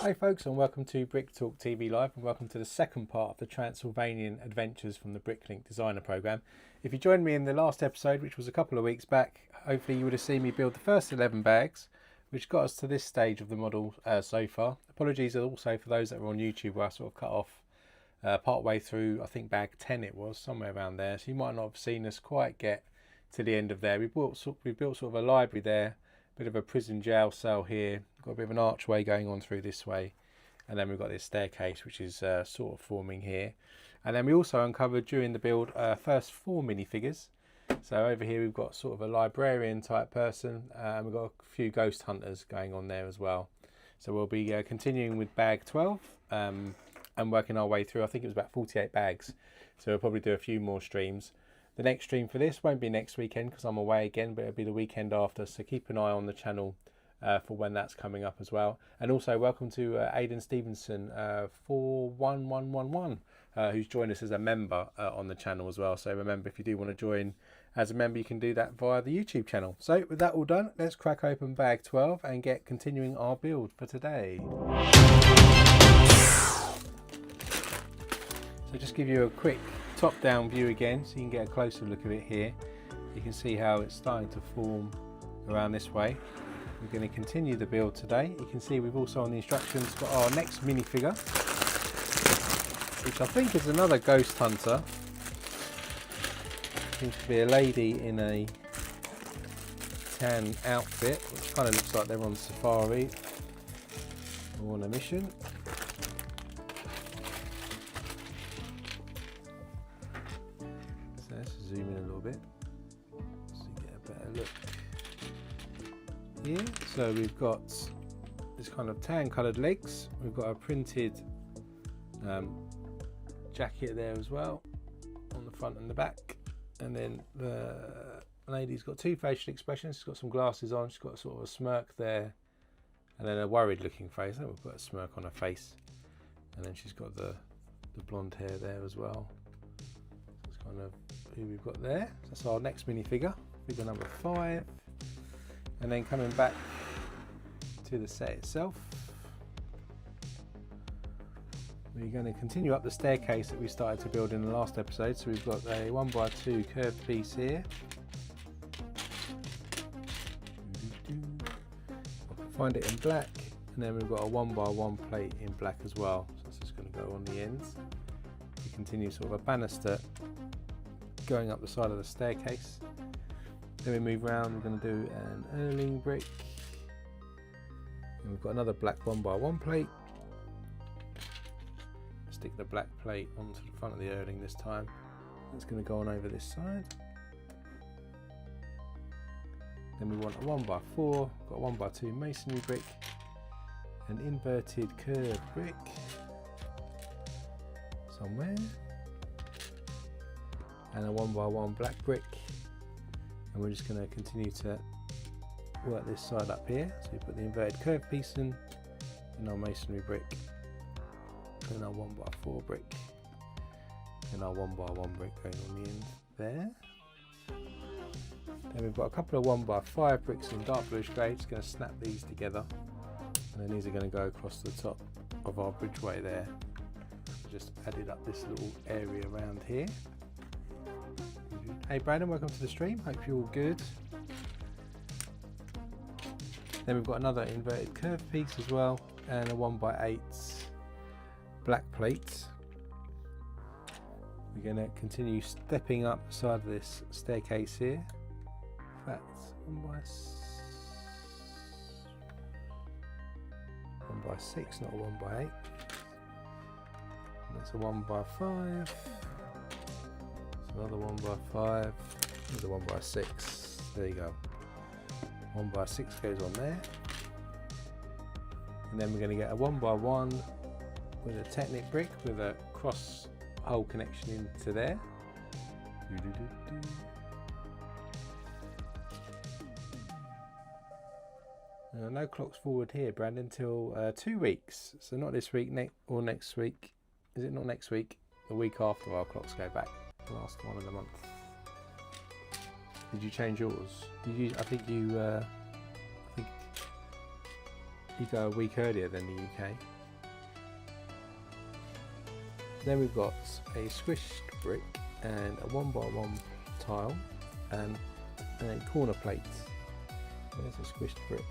Hi folks, and welcome to Brick Talk TV Live, and welcome to the second part of the Transylvanian adventures from the BrickLink designer program. If you joined me in the last episode, which was a couple of weeks back, hopefully you would have seen me build the first 11 bags, which got us to this stage of the model so far. Apologies also for those that were on YouTube where I sort of cut off part way through, I think bag 10 it was, somewhere around there, so you might not have seen us quite get to the end of there. We built sort of a library there, bit of a prison jail cell here, got a bit of an archway going on through this way, and then we've got this staircase which is sort of forming here. And then we also uncovered during the build first 4 minifigures. So over here we've got sort of a librarian type person, and we've got a few ghost hunters going on there as well. So we'll be continuing with bag 12 and working our way through. I think it was about 48 bags, so we'll probably do a few more streams. The next stream for this won't be next weekend because I'm away again, but it'll be the weekend after, so keep an eye on the channel for when that's coming up as well. And also welcome to Aidan Stevenson 41111 who's joined us as a member on the channel as well. So remember, if you do want to join as a member, you can do that via the YouTube channel. So with that all done, let's crack open bag 12 and get continuing our build for today. So just give you a quick top down view again so you can get a closer look at it here. You can see how it's starting to form around this way. We're going to continue the build today. You can see we've also on the instructions got our next minifigure, which I think is another ghost hunter. Seems to be a lady in a tan outfit, which kind of looks like they're on safari or on a mission. So let's zoom in a little bit so you get a better look here. So we've got this kind of tan coloured legs. We've got a printed jacket there as well on the front and the back, and then the lady's got 2 facial expressions. She's got some glasses on, she's got sort of a smirk there, and then a worried looking face. I think we've got a smirk on her face, and then she's got the blonde hair there as well. That's kind of who we've got there. That's our next minifigure, figure number 5. And then coming back to the set itself, we're going to continue up the staircase that we started to build in the last episode. So we've got a 1x2 curved piece here. I can find it in black, and then we've got a 1x1 plate in black as well. So it's just going to go on the ends. We continue sort of a banister going up the side of the staircase. Then we move around, we're going to do an Erling brick. And we've got another black 1x1 plate. Stick the black plate onto the front of the Erling this time. That's going to go on over this side. Then we want a 1x4, got a 1x2 masonry brick, an inverted curved brick somewhere, and a 1x1 black brick. And we're just going to continue to work this side up here. So we put the inverted curved piece in our masonry brick, then our 1x4 brick, and our 1x1 brick going on the end there. Then we've got a couple of 1x5 bricks in dark bluish grey. Just going to snap these together, and then these are going to go across the top of our bridgeway there. Just added up this little area around here. Hey Brandon, welcome to the stream, hope you're all good. Then we've got another inverted curved piece as well, and a 1x8 black plate. We're going to continue stepping up the side of this staircase here. That's 1x6, not a 1x8. And that's a 1x5. Another 1x5, another 1x6. There you go. 1x6 goes on there, and then we're going to get a 1x1 with a Technic brick with a cross hole connection into there. No clocks forward here, Brandon, until 2 weeks. So not this week, or next week. Is it not next week? The week after our clocks go back. Last one of the month. Did you change yours? I think you you go a week earlier than the UK. Then we've got a squished brick and a 1x1 tile and a corner plate. There's a squished brick.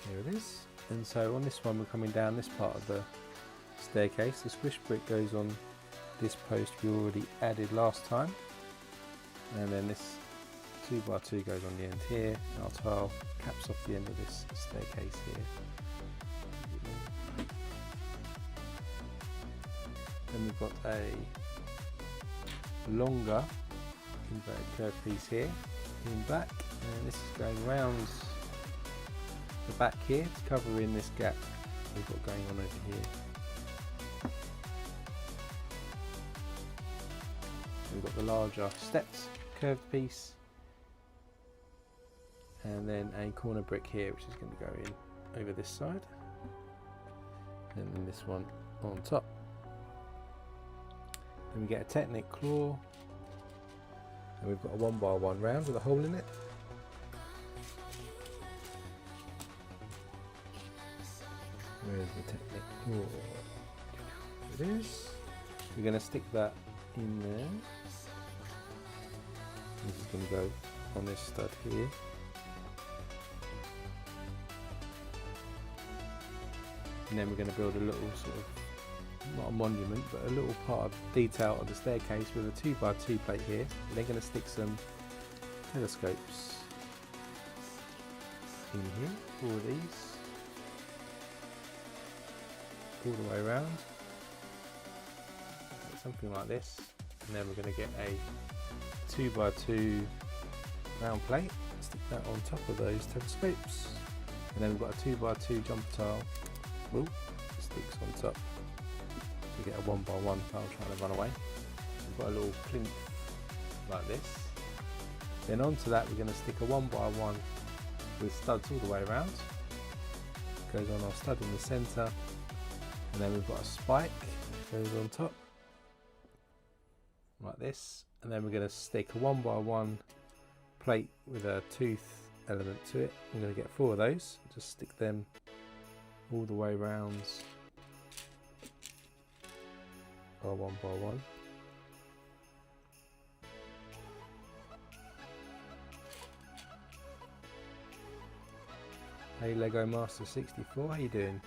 Here it is. And so on this one we're coming down this part of the staircase. The squished brick goes on this post we already added last time. And then this 2x2 goes on the end here. Our tile caps off the end of this staircase here. Then we've got a longer inverted curved piece here in black, and this is going round the back here to cover in this gap we've got going on over here. We've got the larger stepped curved piece, and then a corner brick here which is going to go in over this side, and then this one on top. Then we get a Technic claw, and we've got a 1x1 round with a hole in it. Where's the Technic claw? It is. We're going to stick that in there. This is going to go on this stud here. And then we're going to build a little sort of, not a monument, but a little part of detail of the staircase with a 2x2 plate here. And they're going to stick some telescopes in here, 4 of these, all the way around, something like this. And then we're going to get a 2x2 round plate, stick that on top of those telescopes, and then we've got a 2x2 jumper tile, sticks on top. We get a 1x1 tile trying to run away. So we've got a little plinth like this. Then onto that we're going to stick a 1x1 with studs all the way around. Goes on our stud in the centre, and then we've got a spike goes on top like this, and then we're going to stick a 1x1 plate with a tooth element to it. I'm going to get 4 of those, just stick them all the way around our 1x1. Hey Lego Master 64, how you doing?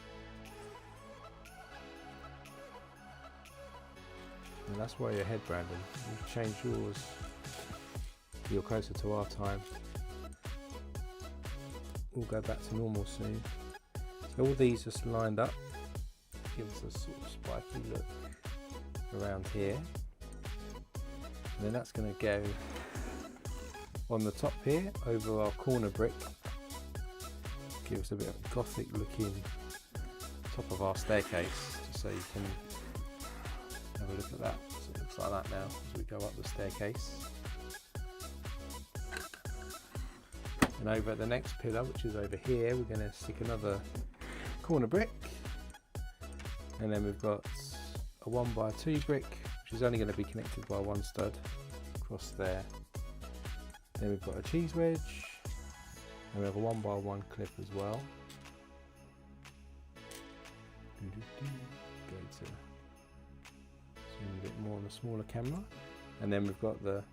And that's why you're ahead, Brandon. You've changed yours. You're closer to our time. We'll go back to normal soon. So all these just lined up, gives us a sort of spiky look around here. And then that's going to go on the top here over our corner brick. Give us a bit of gothic looking top of our staircase, just so you can have a look at that. So it looks like that now as we go up the staircase. And over at the next pillar, which is over here, we're going to stick another corner brick, and then we've got a 1x2 brick which is only going to be connected by 1 stud across there. Then we've got a cheese wedge, and we have a 1x1 clip as well. Go to zoom a bit more on the smaller camera, and then we've got the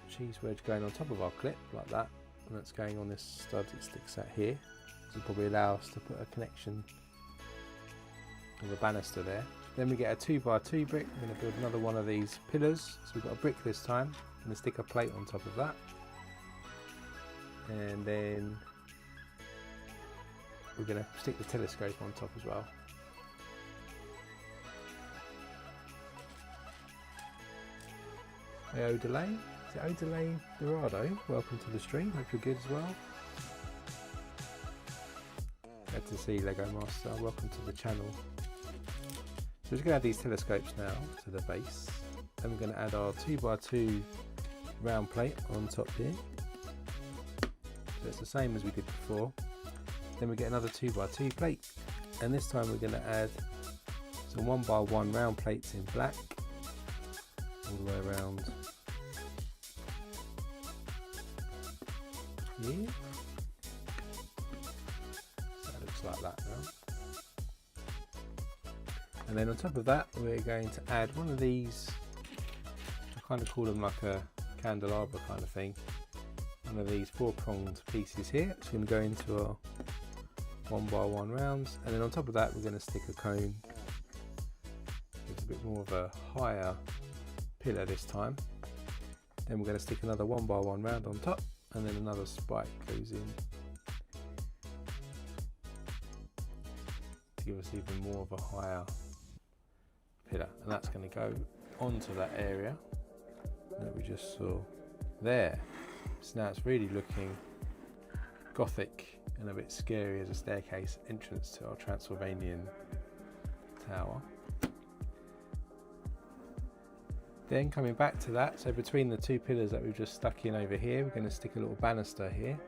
cheese wedge going on top of our clip like that, and that's going on this stud that sticks out here. This will probably allow us to put a connection of a banister there. Then we get a 2x2 brick. We're going to build another one of these pillars. So we've got a brick this time. I'm going to stick a plate on top of that, and then we're going to stick the telescope on top as well. Hey Odelay, is it Odelay Dorado? Welcome to the stream, hope you're good as well. Glad to see Lego Master, welcome to the channel. So we're going to add these telescopes now to the base. Then we're going to add our 2x2 round plate on top here. So it's the same as we did before. Then we get another 2x2 plate, and this time we're going to add some 1x1 round plates in black all the way around here. So it looks like that now. And then on top of that, we're going to add one of these, I kind of call them like a candelabra kind of thing. One of these 4-pronged pieces here. It's going to go into our 1x1 rounds, and then on top of that we're going to stick a cone. It's a bit more of a higher pillar this time. Then we're going to stick another 1x1 round on top, and then another spike goes in to give us even more of a higher pillar, and that's going to go onto that area that we just saw there. So now it's really looking gothic and a bit scary as a staircase entrance to our Transylvanian tower. Then coming back to that, so between the two pillars that we've just stuck in over here, we're going to stick a little banister here.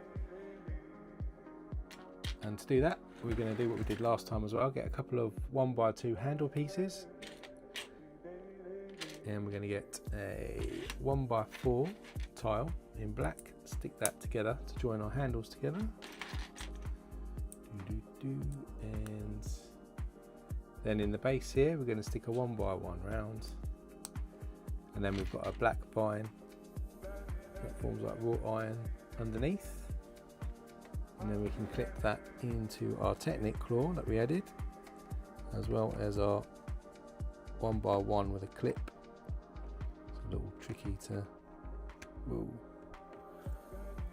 And to do that, we're going to do what we did last time as well, get a couple of 1x2 handle pieces. And we're going to get a 1x4 tile in black, stick that together to join our handles together. And then in the base here, we're going to stick a 1x1 round. And then we've got a black vine that forms like wrought iron underneath. And then we can clip that into our Technic claw that we added, as well as our 1x1 with a clip. It's a little tricky to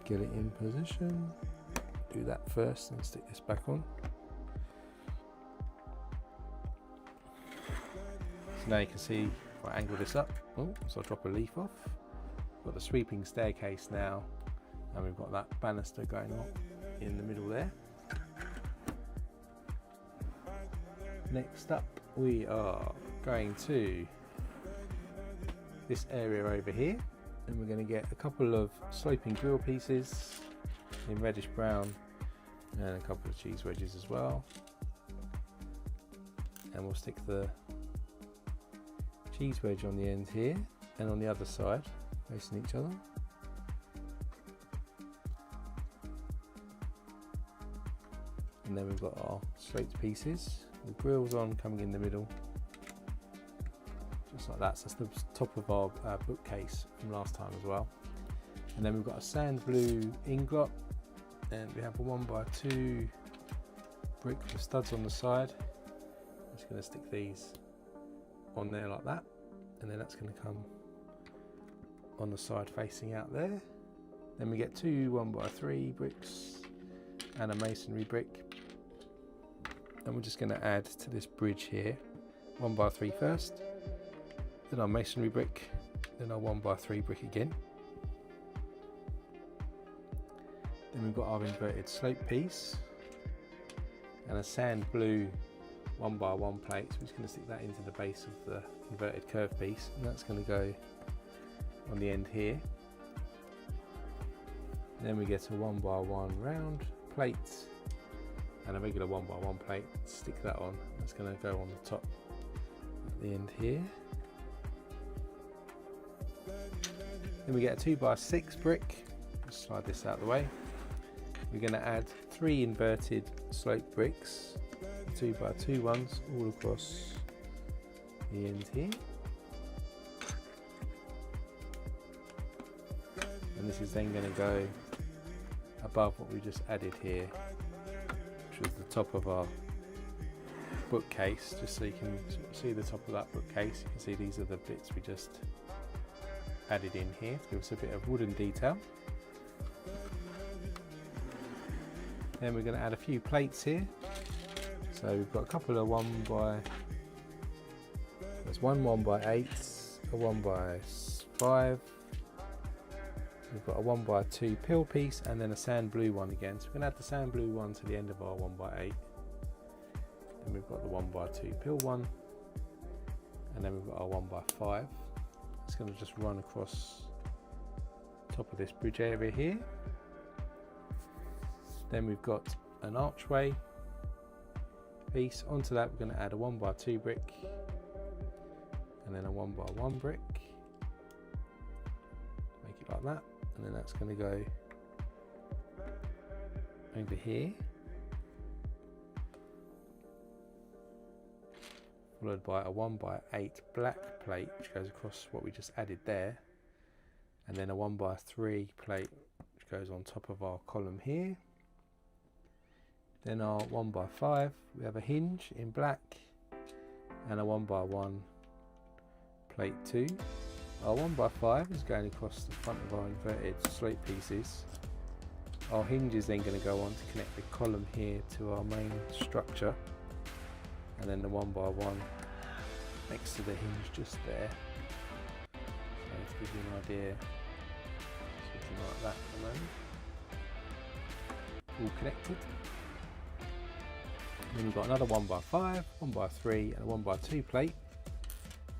get it in position. Do that first and stick this back on. So now you can see if I angle this up, so I'll drop a leaf off. Got the sweeping staircase now, and we've got that banister going on in the middle there. Next up, we are going to this area over here, and we're going to get a couple of sloping grill pieces in reddish brown and a couple of cheese wedges as well, and we'll stick the cheese wedge on the end here and on the other side facing each other. And then we've got our sloped pieces with grills on coming in the middle, just like that. So that's the top of our bookcase from last time as well. And then we've got a sand blue ingot, and we have a 1x2 brick with studs on the side. I'm just going to stick these on there like that, and then that's going to come on the side facing out there. Then we get two 1x3 bricks and a masonry brick, and we're just going to add to this bridge here 1x3 first, then our masonry brick, then our 1x3 brick again. Then we've got our inverted slope piece and a sand blue 1x1 plate, so we're just going to stick that into the base of the inverted curve piece, and that's going to go on the end here. And then we get a 1x1 round plate and a regular 1x1 plate, stick that on, that's going to go on the top at the end here. Then we get a 2x6 brick, just slide this out of the way. We're going to add 3 inverted slope bricks, 2x2 ones all across the end here, and this is then going to go above what we just added here, which was the top of our bookcase. Just so you can see the top of that bookcase, you can see these are the bits we just added in here to give us a bit of wooden detail. Then we're going to add a few plates here. So we've got a couple of 1x8, a 1x5, we've got a 1x2 pill piece, and then a sand blue one again. So we're going to add the sand blue one to the end of our 1x8. Then we've got the 1x2 pill one, and then we've got our 1x5. It's going to just run across top of this bridge area here. Then we've got an archway piece. Onto that we're going to add a 1x2 brick and then a 1x1 brick, make it like that, and then that's going to go over here, followed by a 1x8 black plate which goes across what we just added there, and then a 1x3 plate which goes on top of our column here. Then our 1x5, we have a hinge in black and a 1x1 plate 2. Our 1x5 is going across the front of our inverted slope pieces. Our hinge is then going to go on to connect the column here to our main structure, and then the 1x1 next to the hinge just there. So to give you an idea, something like that at the moment, all connected. Then we've got another 1x5, 1x3 and a 1x2 plate.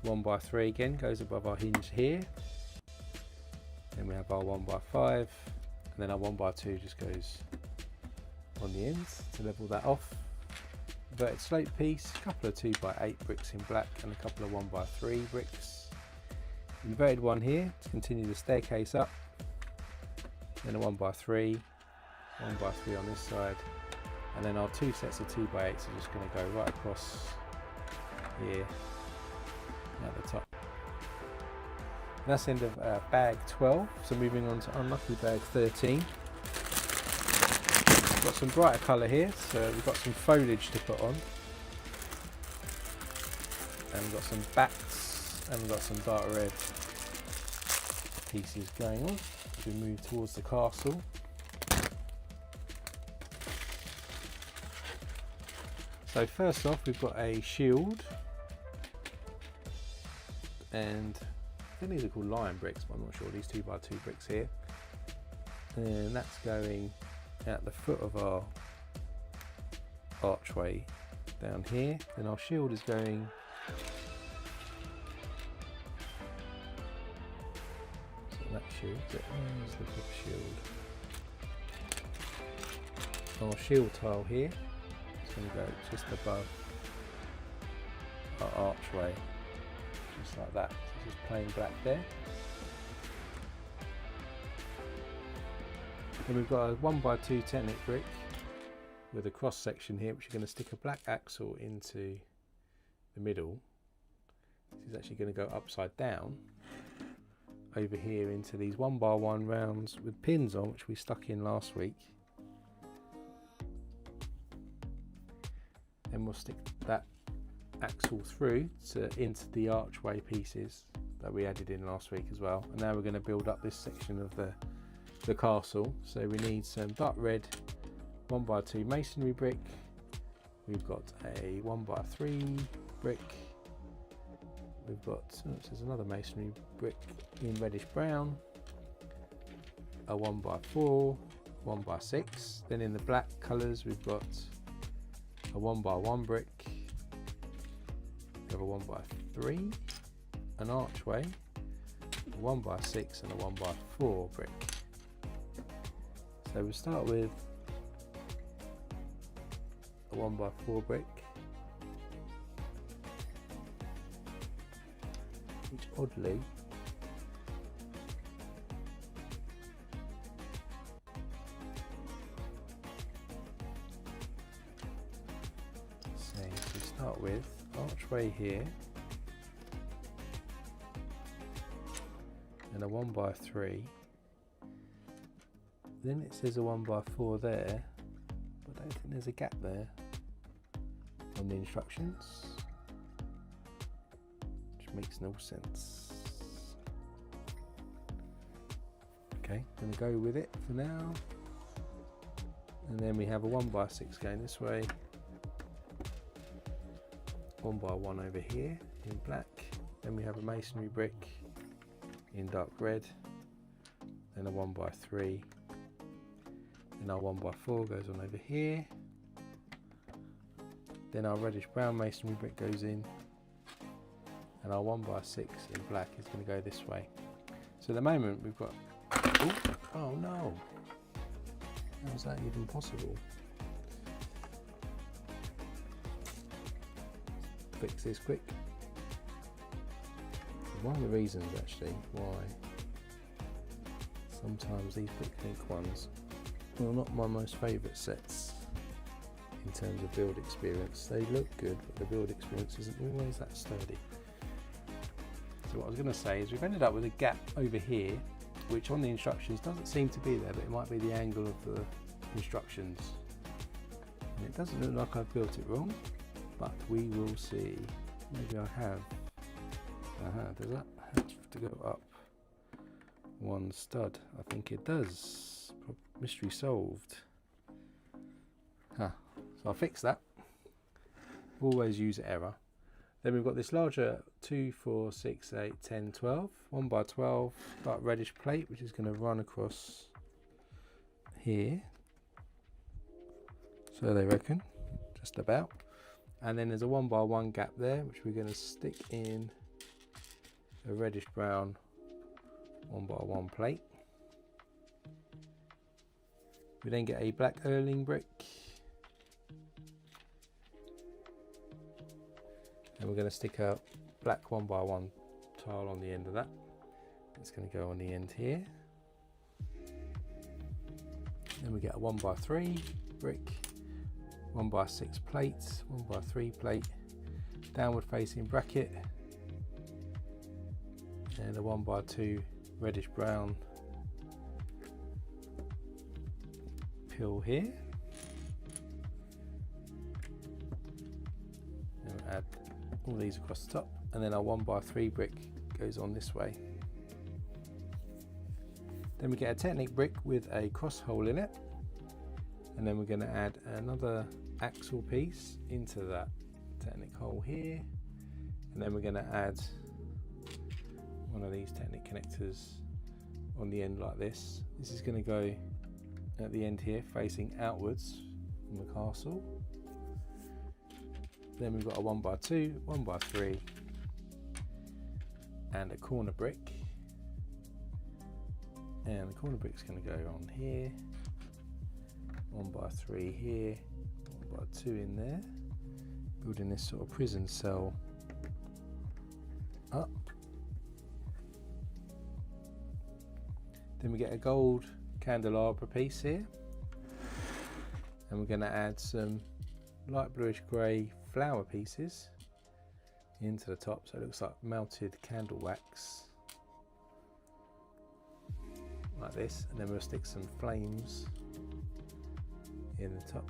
1x3 again goes above our hinge here. Then we have our 1x5, and then our 1x2 just goes on the ends to level that off. Inverted slope piece, a couple of 2x8 bricks in black and a couple of 1x3 bricks. Inverted one here to continue the staircase up. Then a 1x3, 1x3 on this side. And then our two sets of 2x8s are just going to go right across here at the top. And that's the end of bag 12. So moving on to unlucky bag 13. We've got some brighter colour here, so we've got some foliage to put on. And we've got some bats, and we've got some dark red pieces going on as we move towards the castle. So first off, we've got a shield, and I think these are called lion bricks, but I'm not sure, these 2x2 bricks here. And that's going at the foot of our archway down here. Then our shield is going that shield, where's the big shield? Our shield tile here. Going to go just above our archway, just like that. So just plain black there. Then we've got a 1x2 Technic brick with a cross section here, which you're going to stick a black axle into the middle. This is actually going to go upside down over here into these 1x1 rounds with pins on, which we stuck in last week. Then we'll stick that axle through into the archway pieces that we added in last week as well. And now we're going to build up this section of the castle. So we need some dark red 1x2 masonry brick. We've got a 1x3 brick. We've got, there's another masonry brick in reddish brown. A 1x4, 1x6. Then in the black colours we've got a 1x1 brick, we have a 1x3, an archway, a 1x6 and a 1x4 brick. So we'll start with a 1x4 brick, which oddly start with archway here and a 1x3, then it says a 1x4 there, but I don't think there's a gap there on the instructions, which makes no sense. Okay, I'm going to go with it for now, and then we have a 1x6 going this way, 1x1 over here in black, then we have a masonry brick in dark red, then a 1x3, then our 1x4 goes on over here, then our reddish brown masonry brick goes in, and our 1x6 in black is going to go this way. So at the moment we've got, oh no, how is that even possible? Fix this quick. One of the reasons actually why sometimes these BrickLink ones well, not my most favourite sets in terms of build experience. They look good, but the build experience isn't always that sturdy. So what I was going to say is we've ended up with a gap over here, which on the instructions doesn't seem to be there, but it might be the angle of the instructions. And it doesn't look like I've built it wrong, but we will see. Maybe I have. Does that have to go up one stud? I think it does. Mystery solved. So I'll fix that. Always use error. Then we've got this larger 2, 4, 6, 8, 10, 12, 1x12 dark reddish plate, which is going to run across here. So they reckon, just about. And then there's a 1x1 gap there, which we're going to stick in a reddish brown 1x1 plate. We then get a black Erling brick. And we're going to stick a black 1x1 tile on the end of that. It's going to go on the end here. Then we get a 1x3 brick, 1x6 plates, 1x3 plate, downward facing bracket, and a 1x2 reddish brown pill here. And we'll add all these across the top, and then our 1x3 brick goes on this way. Then we get a Technic brick with a cross hole in it, and then we're going to add another axle piece into that Technic hole here, and then we're going to add one of these Technic connectors on the end like this. This is going to go at the end here facing outwards from the castle. Then we've got a 1x2, 1x3 and a corner brick, and the corner brick's going to go on here, 1x3 here, 1x2 in there, building this sort of prison cell up. Then we get a gold candelabra piece here, and we're going to add some light bluish grey flower pieces into the top, so it looks like melted candle wax like this, and then we'll stick some flames in the top.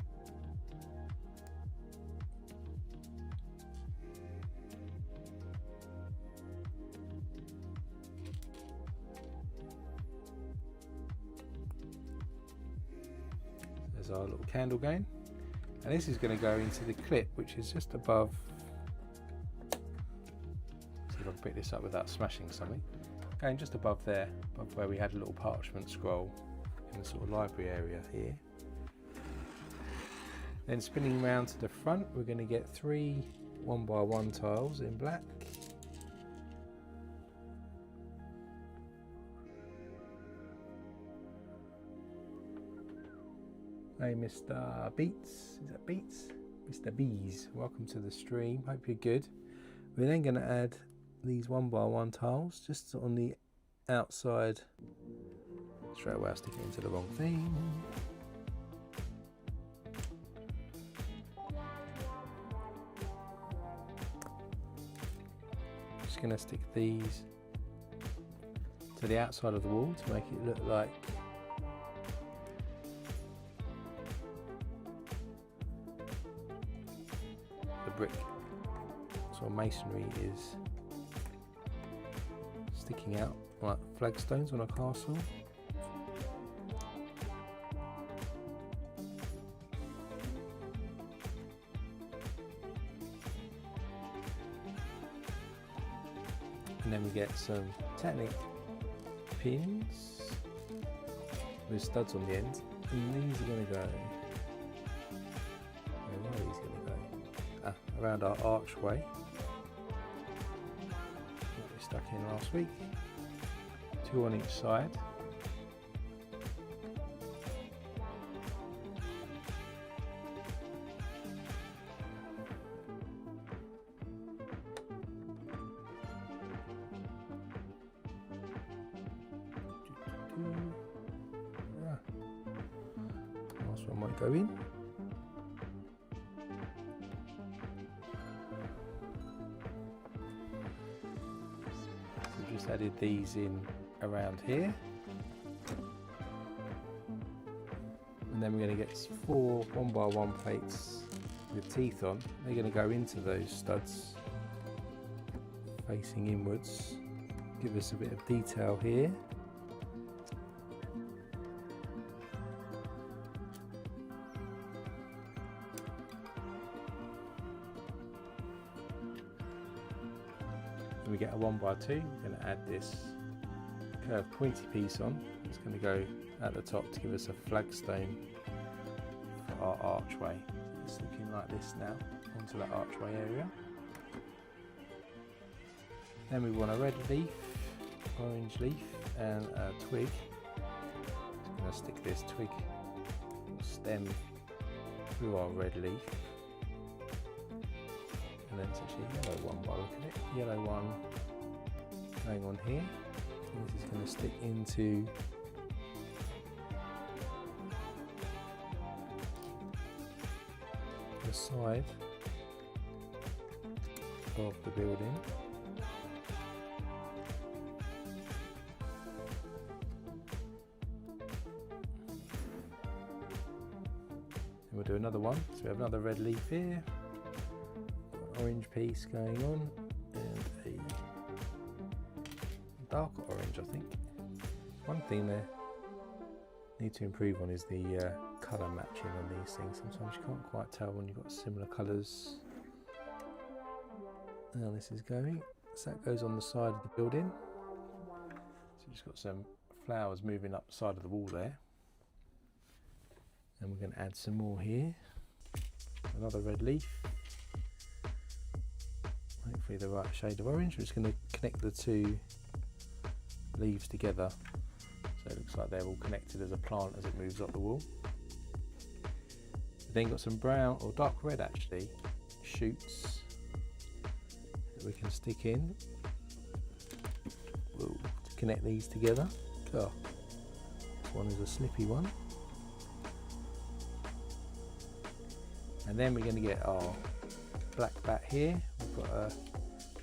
There's our little candle going. And this is going to go into the clip, which is just above. See if I can pick this up without smashing something. Going just above there, above where we had a little parchment scroll in the sort of library area here. Then spinning around to the front, we're going to get 3 1x1 tiles in black. Hey Mr. Beats, is that Beats? Mr. Bees, welcome to the stream, hope you're good. We're then going to add these 1x1 tiles just on the outside. Straight away I stick it into the wrong thing. Just going to stick these to the outside of the wall to make it look like brick sort of masonry is sticking out like flagstones on a castle. And then we get some Technic pins with studs on the end, and these are going to go. Where are these going to go? Around our archway that we stuck in last week, 2 on each side. one might go in. So we've just added these in around here. And then we're going to get 4 1x1 plates with teeth on. They're going to go into those studs facing inwards. Give us a bit of detail here. We get a 1x2, we're going to add this curved pointy piece on. It's going to go at the top to give us a flagstone for our archway. It's looking like this now, onto that archway area. Then we want a red leaf, orange leaf and a twig. I'm going to stick this twig or stem through our red leaf. And then it's actually a yellow one by the look of it. Yellow one going on here. And this is going to stick into the side of the building. And we'll do another one. So we have another red leaf here. Orange piece going on and a dark orange, I think. One thing they need to improve on is the colour matching on these things. Sometimes you can't quite tell when you've got similar colours. Now this is going, so that goes on the side of the building. So you've just got some flowers moving up the side of the wall there. And we're going to add some more here. Another red leaf. Hopefully the right shade of orange. We're just going to connect the two leaves together so it looks like they're all connected as a plant as it moves up the wall. We've then got some brown or dark red actually shoots that we can stick in to connect these together. Oh, this one is a snippy one. And then we're going to get our black bat here. We've got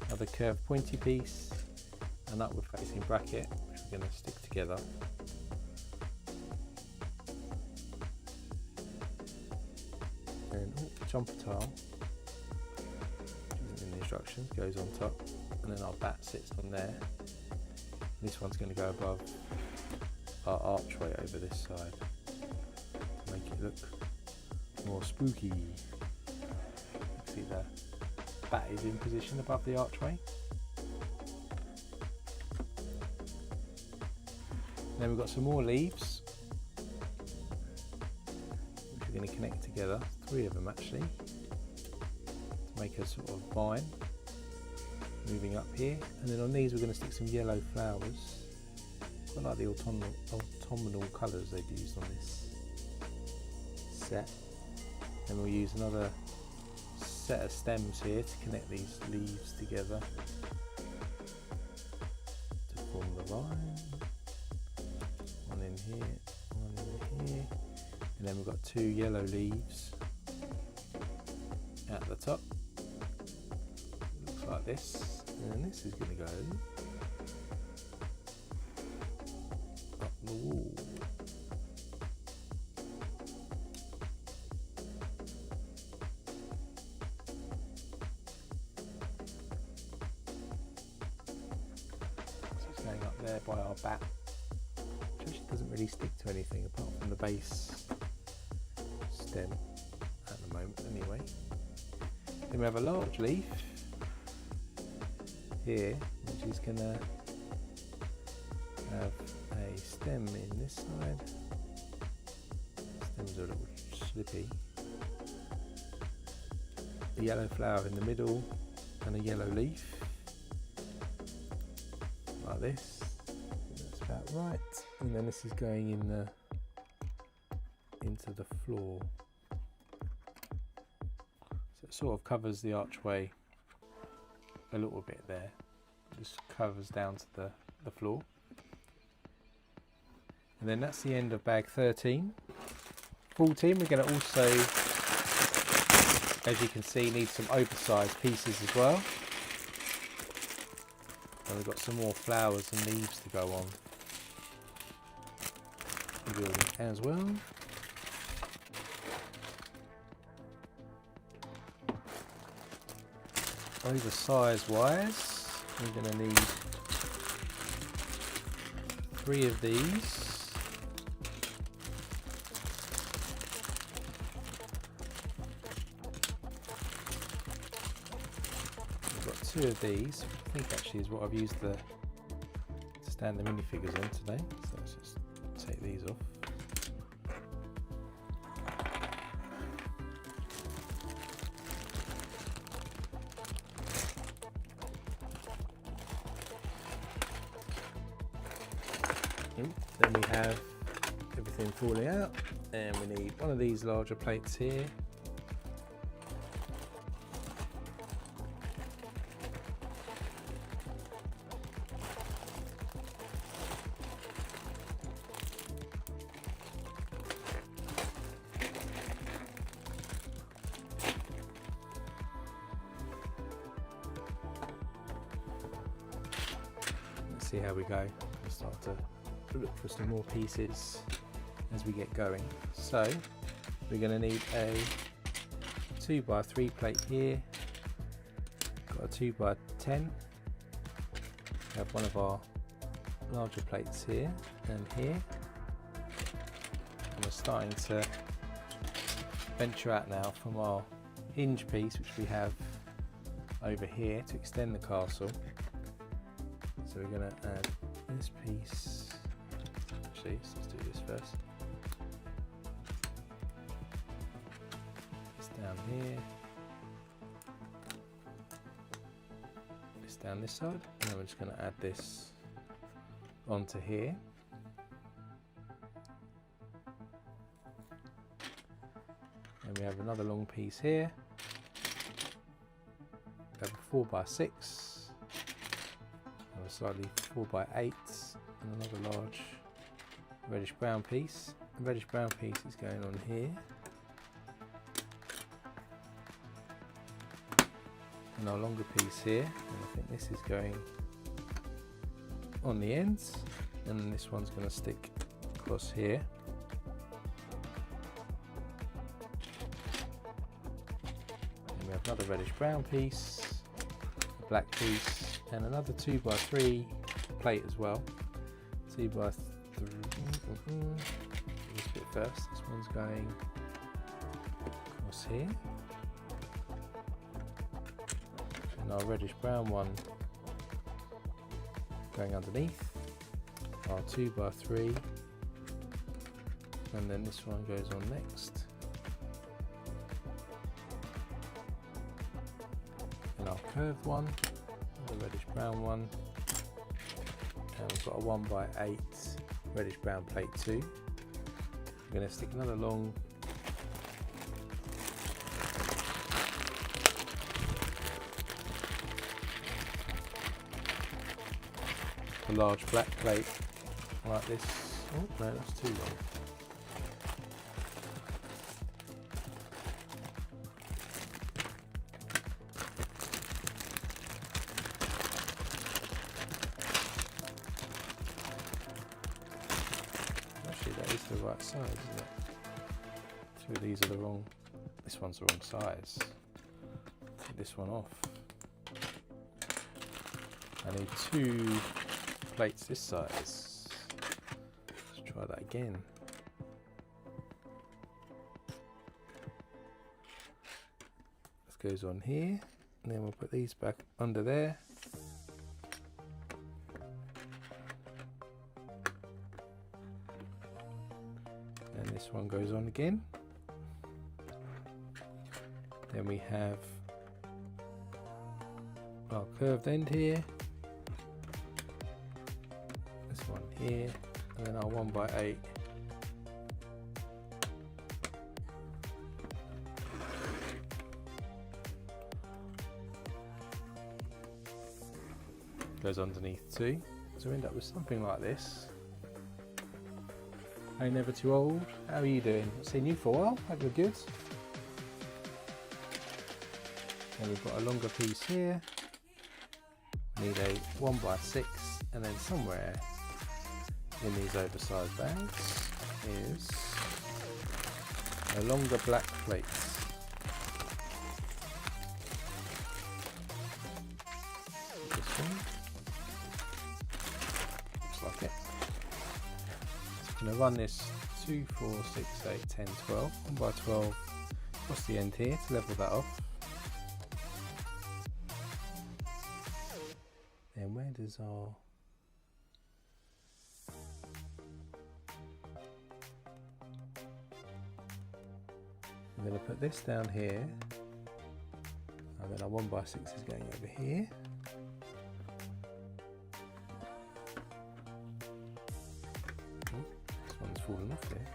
another curved pointy piece, an upward facing bracket which we're going to stick together. And jumper tile, which isn't in the instructions, goes on top, and then our bat sits on there. This one's going to go above our archway over this side to make it look more spooky. See the bat is in position above the archway. Then we've got some more leaves which we're going to connect together, 3 of them actually, to make a sort of vine moving up here. And then on these we're going to stick some yellow flowers. Quite like the autumnal colours they've used on this set. Then we'll use another set of stems here to connect these leaves together to form the vine. One in here, one in here, and then we've got 2 yellow leaves at the top. It looks like this, and then this is going to go up the wall. Going up there by our bat, which actually doesn't really stick to anything apart from the base stem at the moment anyway. Then we have a large leaf here which is going to have a stem in this side. Stems are a little slippy. A yellow flower in the middle and a yellow leaf. Like this, that's about right, and then this is going in into the floor, so it sort of covers the archway a little bit there, just covers down to the floor. And then that's the end of bag 13. full team, we're going to also, as you can see, need some oversized pieces as well. And we've got some more flowers and leaves to go on the building as well. Oversize wise, we're going to need 3 of these. We've got 2 of these, I think actually is what I've used to stand the minifigures on today. So let's just take these off. Then we have everything falling out, and we need one of these larger plates here. Let's see how we go. We'll start to look for some more pieces as we get going. So we're going to need a 2x3 plate here, got a 2x10, we have one of our larger plates here and here, and we're starting to venture out now from our hinge piece which we have over here to extend the castle. So we're going to add this piece. Let's do this first. This down here. This down this side. And then we're just going to add this onto here. And we have another long piece here. We have a 4x6. And a slightly 4x8. And another large reddish brown piece. The reddish brown piece is going on here, and our longer piece here, and I think this is going on the ends, and this one's going to stick across here. And we have another reddish brown piece, a black piece, and another 2x3 plate as well. 2x3. This bit first. This one's going across here, and our reddish brown one going underneath. Our 2x3, and then this one goes on next. And our curved one, the reddish brown one, and we've got a 1x8 reddish brown plate too. I'm going to stick another long large black plate like this. Oh no, that's too long. That is the right size, isn't it? 2 of these are the wrong, this one's the wrong size. Take this one off. I need 2 plates this size. Let's try that again. This goes on here, and then we'll put these back under there. This one goes on again. Then we have our curved end here, this one here, and then our 1x8. Goes underneath too. So we end up with something like this. Hey, never too old. How are you doing? I've seen you for a while. Hope you're good. And we've got a longer piece here. We need a 1x6, and then somewhere in these oversized bags is a longer black plate. This one looks like it. So I'm going to run this 2, 4, 6, 8, 10, 12, 1x12 across the end here to level that off. And where does our I'm going to put this down here, and then our 1x6 is going over here. Oh, this one's fallen off there.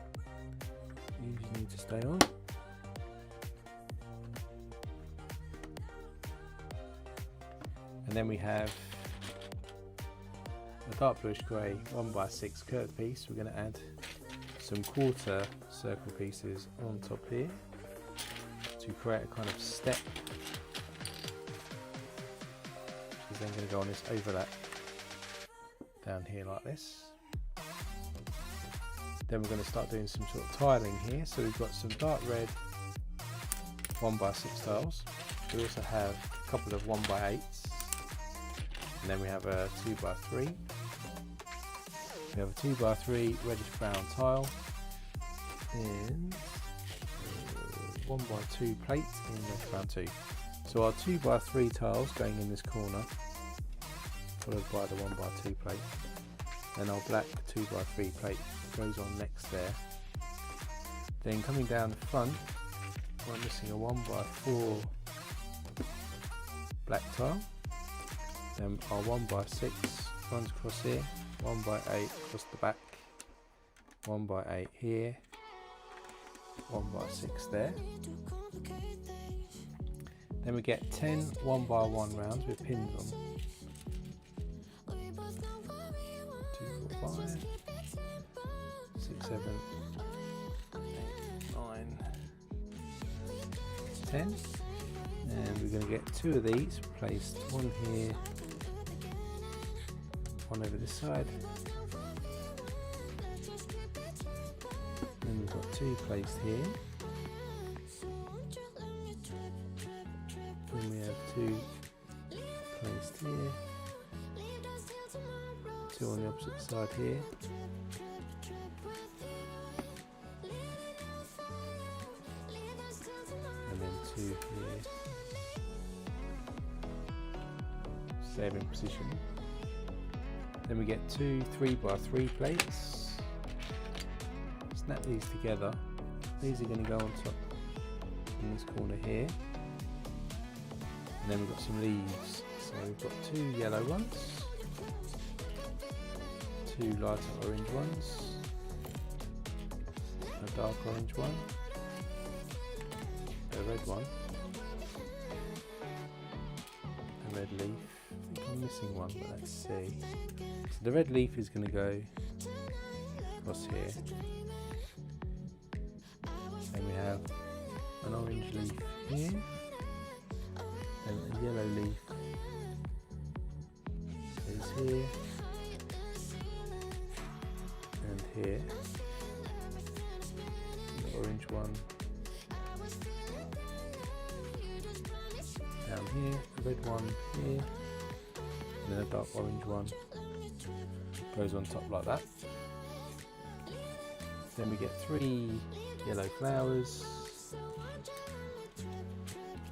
You usually need to stay on. And then we have a dark bluish grey 1x6 curved piece. We're going to add some quarter circle pieces on top here to create a kind of step, which is then going to go on this overlap down here like this. Then we're going to start doing some sort of tiling here. So we've got some dark red 1x6 tiles. We also have a couple of 1x8s, and then we have a 2x3. We have a 2x3 reddish brown tile and 1x2 plate in reddish brown 2. So our 2x3 tiles going in this corner, followed by the 1x2 plate. Then our black 2x3 plate goes on next there. Then coming down the front, we're missing a 1x4 black tile. Then our 1x6 runs across here. 1x8 across the back, 1x8 here, 1x6 there. Then we get 10 1x1 rounds with pins on. 2, 4, 5, 6, 7, 8, 9, 10. And we're going to get 2 of these placed, one here, one over this side. Then we've got 2 placed here. Then we have 2 placed here. 2 on the opposite side here. And then 2 here. Save in position. Then we get 2 3x3 plates. Snap these together. These are going to go on top in this corner here. And then we've got some leaves. So we've got 2 yellow ones, 2 lighter orange ones, a dark orange one, a red one, a red leaf. I think I'm missing one, but let's see. So the red leaf is going to go across here. Then we have an orange leaf here, and a yellow leaf is here and here. The orange one down here, the red one here, and then a dark orange one goes on top like that. Then we get 3 yellow flowers.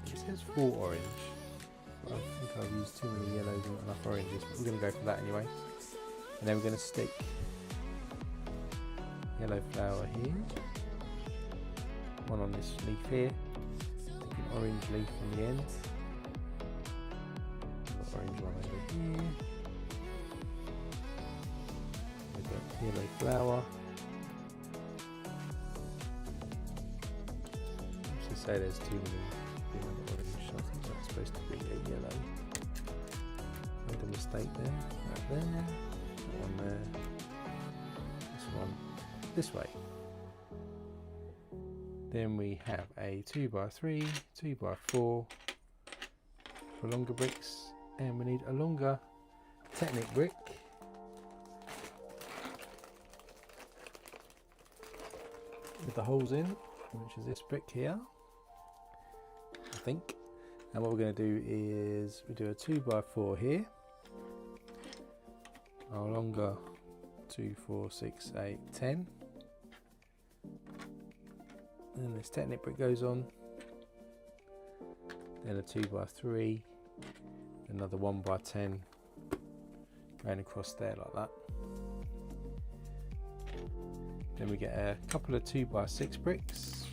It says 4 orange, but I think I've used too many yellows and not enough oranges, but we're going to go for that anyway. And then we're going to stick yellow flower here, one on this leaf here, stick an orange leaf on the end, orange one over here, with a yellow flower. Let's say there's too many orange, so I think that's supposed to be a yellow. Made a mistake there, right there, that one there, this one. this way. Then we have a 2x3, 2x4 for longer bricks, and we need a longer Technic brick. With the holes in, which is this brick here, I think. And what we're going to do is we do a 2x4 here. Our longer 2, 4, 6, 8, 10. And then this Technic brick goes on. Then a 2x3, another 1x10 going across there like that. Then we get a couple of 2x6 bricks.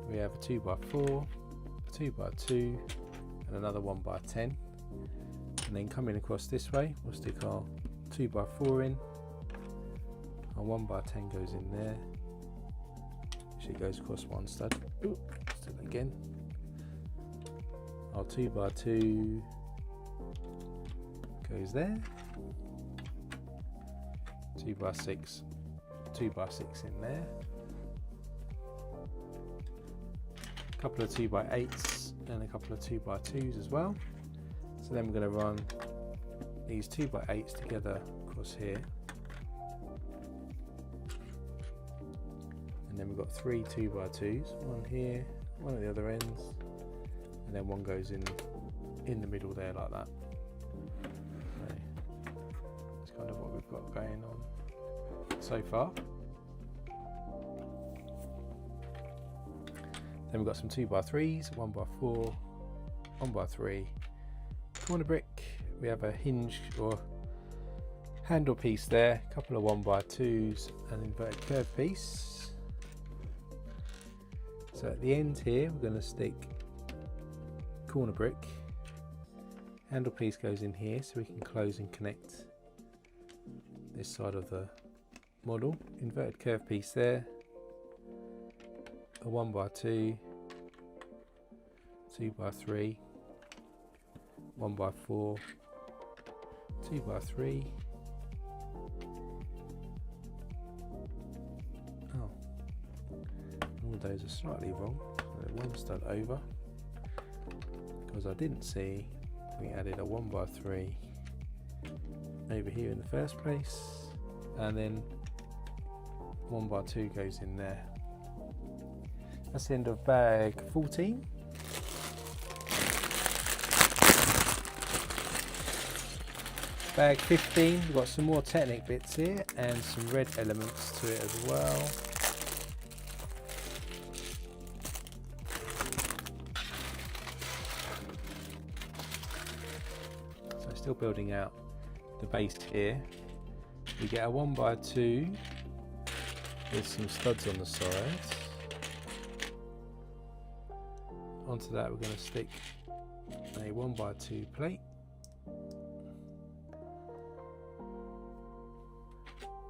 We have a 2x4, a 2x2, and another 1x10. And then coming across this way, we'll stick our 2x4 in. Our 1x10 goes in there. Actually, it goes across one stud. Ooh, let's do that again. Our 2x2 goes there. 2x6, 2x6 in there. A couple of 2x8s and a couple of 2x2s as well. So then we're going to run these 2x8s together across here. And then we've got 3 2x2s, one here, one at the other ends, and then one goes in the middle there like that. So that's kind of what we've got going on so far. Then we've got some 2x3s, 1x4, 1x3, corner brick. We have a hinge or handle piece there, a couple of 1x2s, an inverted curve piece. So at the end here, we're going to stick corner brick. Handle piece goes in here so we can close and connect this side of the model. Inverted curve piece there, a 1x2, 2x3, 1x4, 2x3. Oh, all of those are slightly wrong. So one stud over because I didn't see we added a 1x3 over here in the first place, and then 1x2 goes in there. That's the end of bag 14. Bag 15, we've got some more Technic bits here and some red elements to it as well. So still building out the base here. We get a 1x2 with some studs on the sides. Onto that we're going to stick a 1x2 plate.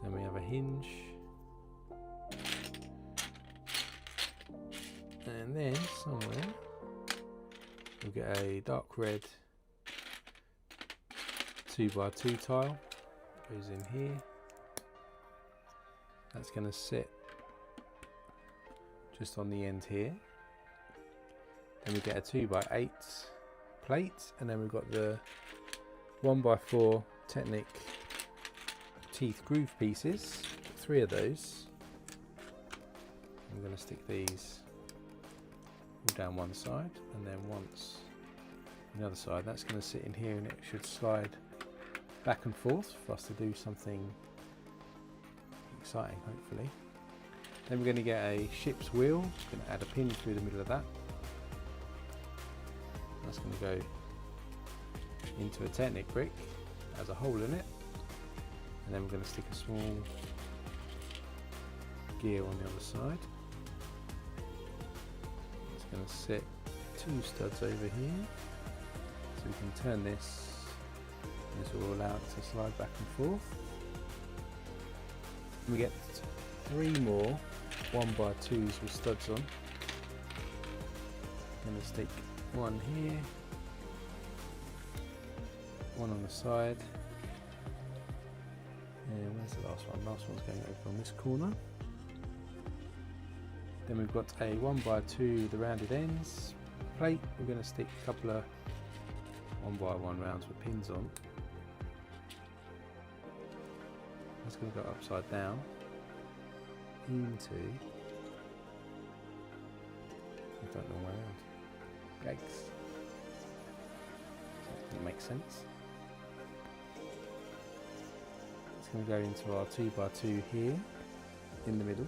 Then we have a hinge. And then somewhere we'll get a dark red 2x2 tile. Goes in here. That's going to sit just on the end here. Then we get a 2x8 plate, and then we've got the 1x4 Technic teeth groove pieces, 3 of those. I'm going to stick these all down one side and then once on the other side. That's going to sit in here and it should slide back and forth for us to do something exciting, hopefully. Then we're going to get a ship's wheel. Just going to add a pin through the middle of that. That's going to go into a Technic brick, has a hole in it, and then we're going to stick a small gear on the other side. It's going to sit 2 studs over here, so we can turn this will allow it to slide back and forth. We get 3 more 1x2s with studs on. I'm going to stick one here, one on the side, and There's the last one. Last one's going over on this corner. Then we've got a 1x2 with the rounded ends plate. We're going to stick a couple of 1x1 rounds with pins on. That's going to go upside down into, I don't know where around. Yikes. That doesn't make sense. It's going to go into our 2x2 here in the middle.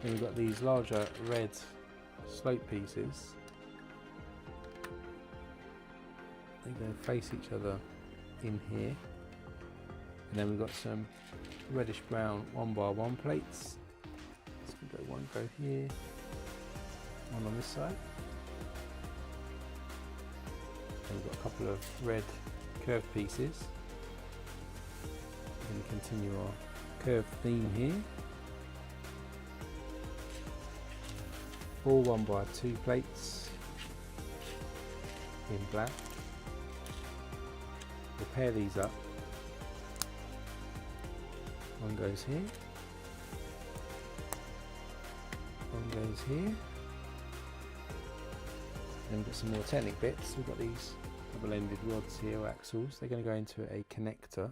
Then we've got these larger red slope pieces. They're going to face each other in here. And then we've got some reddish brown 1x1 plates. It's going to go here, one on this side. And we've got a couple of red curved pieces. We're going to continue our curved theme here. 4 1x2 plates in black. We'll pair these up. One goes here, one goes here. Then we've got some more Technic bits. We've got these double-ended rods here, or axles. They're going to go into a connector.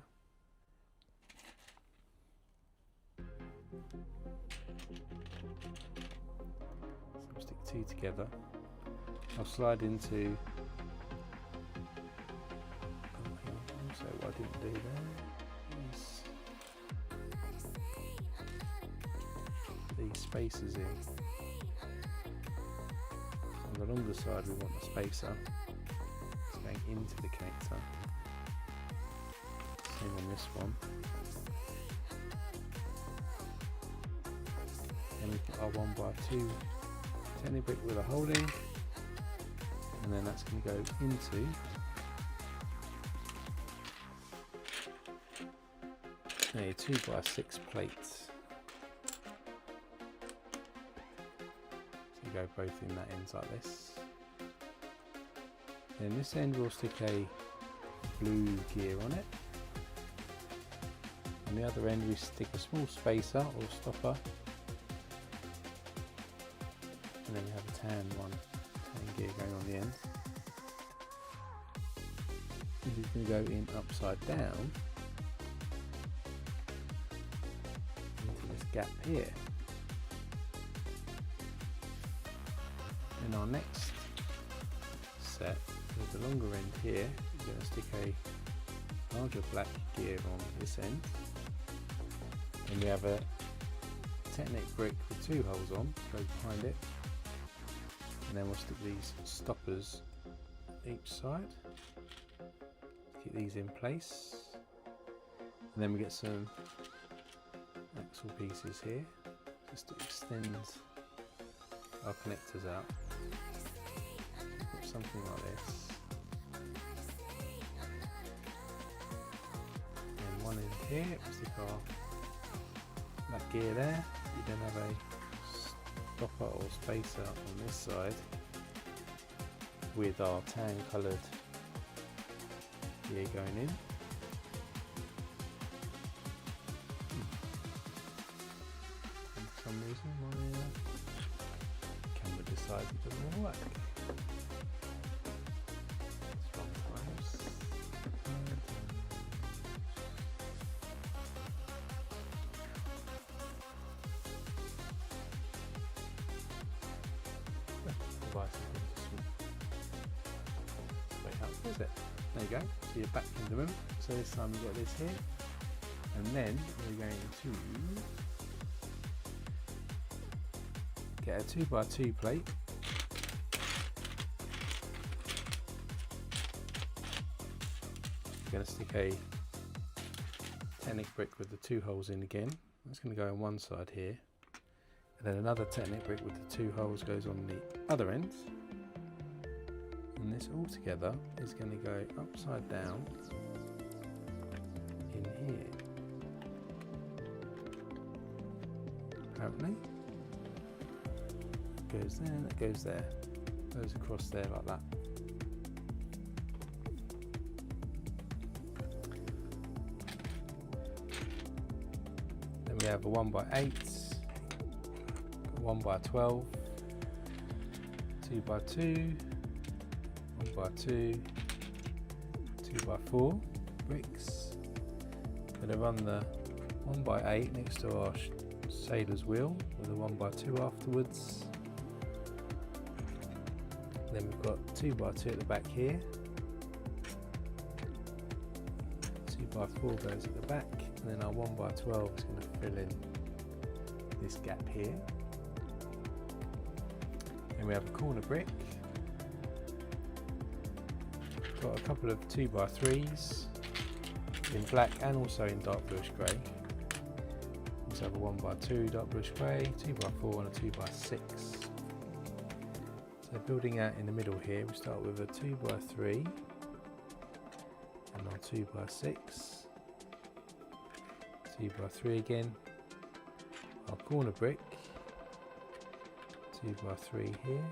So stick two together. I'll slide into. So what I didn't do there is these spacers in. On the longer side we want the spacer. It's going into the connector. Same on this one. Then we've got our 1x2 Technic brick with a hole in, and then that's going to go into a 2x6 plate. So you go both in that ends like this. Then this end we'll stick a blue gear on it. On the other end we stick a small spacer or stopper. And then we have a tan gear going on the end. This is going to go in upside down into this gap here. In our next set, with the longer end here, we're going to stick a larger black gear on this end. And we have a Technic brick with two holes on, go behind it. And then we'll stick these stoppers each side. Keep these in place. And then we get some axle pieces here, just to extend our connectors out. Put something like this. And one end here, we'll stick our black gear there. We then have a stopper or spacer on this side with our tan coloured gear going in. And for some reason my camera decides it doesn't work. Sometimes. Is it? There you go. So you're back in the room. So this time we've got this here, and then we're going to get a 2x2 plate. We're going to stick a Technic brick with the two holes in again. That's going to go on one side here, and then another Technic brick with the two holes goes on the other end. And this all together is going to go upside down in here. Apparently. Goes there, that goes there. Goes across there like that. we have a 1x8, a 1x12, 2x2, 1x2, 2x4 bricks. Going to run the 1x8 next to our sailor's wheel with a 1x2 afterwards. Then we've got 2x2 at the back here. 2x4 goes at the back, and then our 1x12 is going to fill in this gap here. Then we have a corner brick. Got a couple of 2x3s in black and also in dark bluish grey. We have a 1x2 dark bluish grey, 2x4 and a 2x6. So building out in the middle here, we start with a 2x3 and our 2x6, 2x3 again, our corner brick, 2x3 here,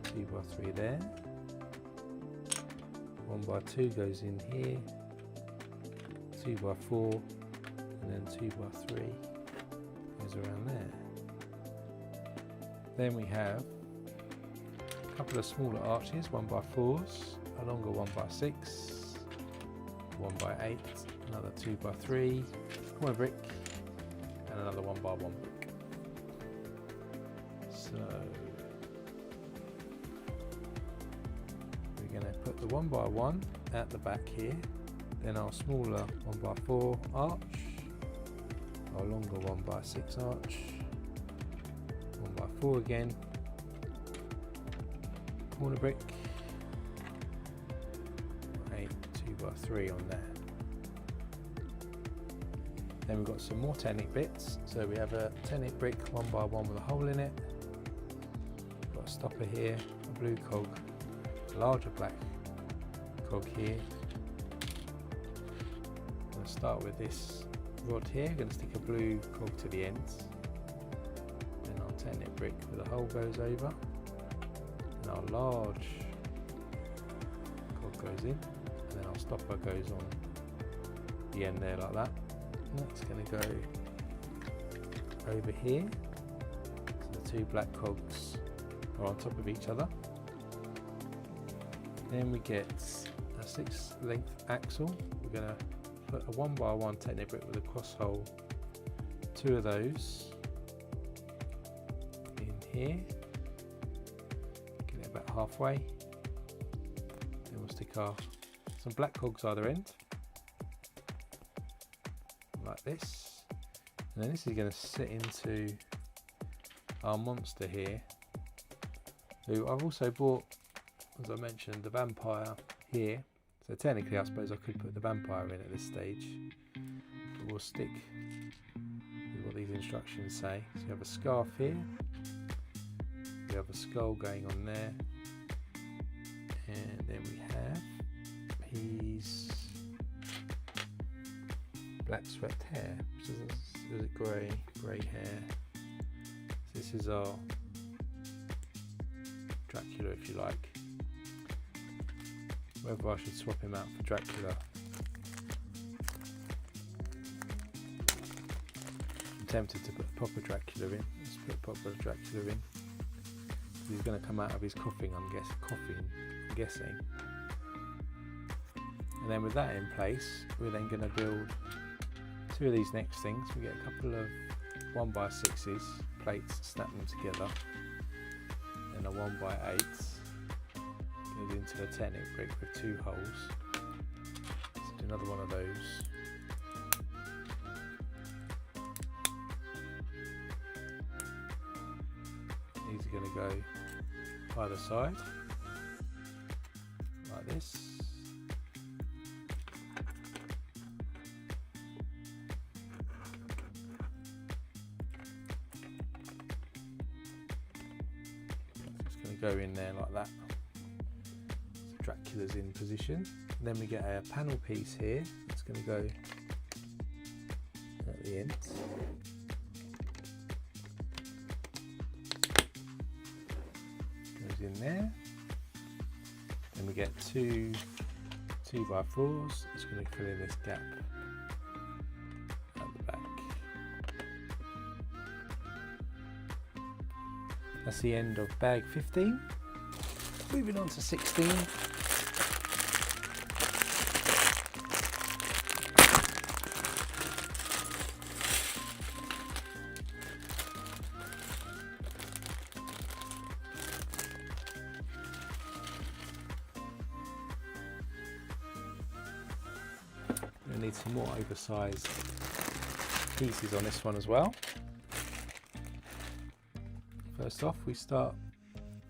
2x3 there, 1x2 goes in here, 2x4 and then 2x3 goes around there. Then we have a couple of smaller arches, 1x4s, a longer 1x6, 1x8, another 2x3, corner brick, and another 1x1 brick. So we're going to put the 1x1 at the back here, then our smaller 1x4 arch, our longer 1x6 arch, 1x4 again, corner brick, 2x3 on there. Then we've got some more Tenic bits. So we have a Tenic brick 1x1 with a hole in it. We've got a stopper here, a blue cog, a larger black cog here. I'm going to start with this rod here. I'm going to stick a blue cog to the ends. Then our Tenic brick with a hole goes over. And our large cog goes in. And then our stopper goes on the end there like that. And that's going to go over here. So the two black cogs are on top of each other. Then we get a 6-length axle. We're going to put a 1x1 Tenic brick with a cross hole, 2 of those in here. Get it about halfway. Then we'll stick some black cogs either end, like this. And then this is going to sit into our monster here, who I've also bought, as I mentioned, the vampire here. So technically I suppose I could put the vampire in at this stage, but we'll stick with what these instructions say. So you have a scarf here, we have a skull going on there, and then we have his black swept hair, which is a grey hair. So this is our Dracula, if you like. Whether I should swap him out for Dracula, I'm tempted to put a proper Dracula in. Let's put proper Dracula in. He's going to come out of his coffin, I'm guessing. And then with that in place, we're then going to build 2 of these next things. We get a couple of 1x6s, plates, snap them together, then a 1x8 goes into the Tenic brick with 2 holes. Let's do another one of those. These are going to go either side, like this. Go in there like that. So Dracula's in position. And then we get a panel piece here. It's going to go at the end. Goes in there. Then we get 2 2x4s. It's going to fill in this gap at the back. That's the end of bag 15. Moving on to 16. We'll need some more oversized pieces on this one as well. First off, we start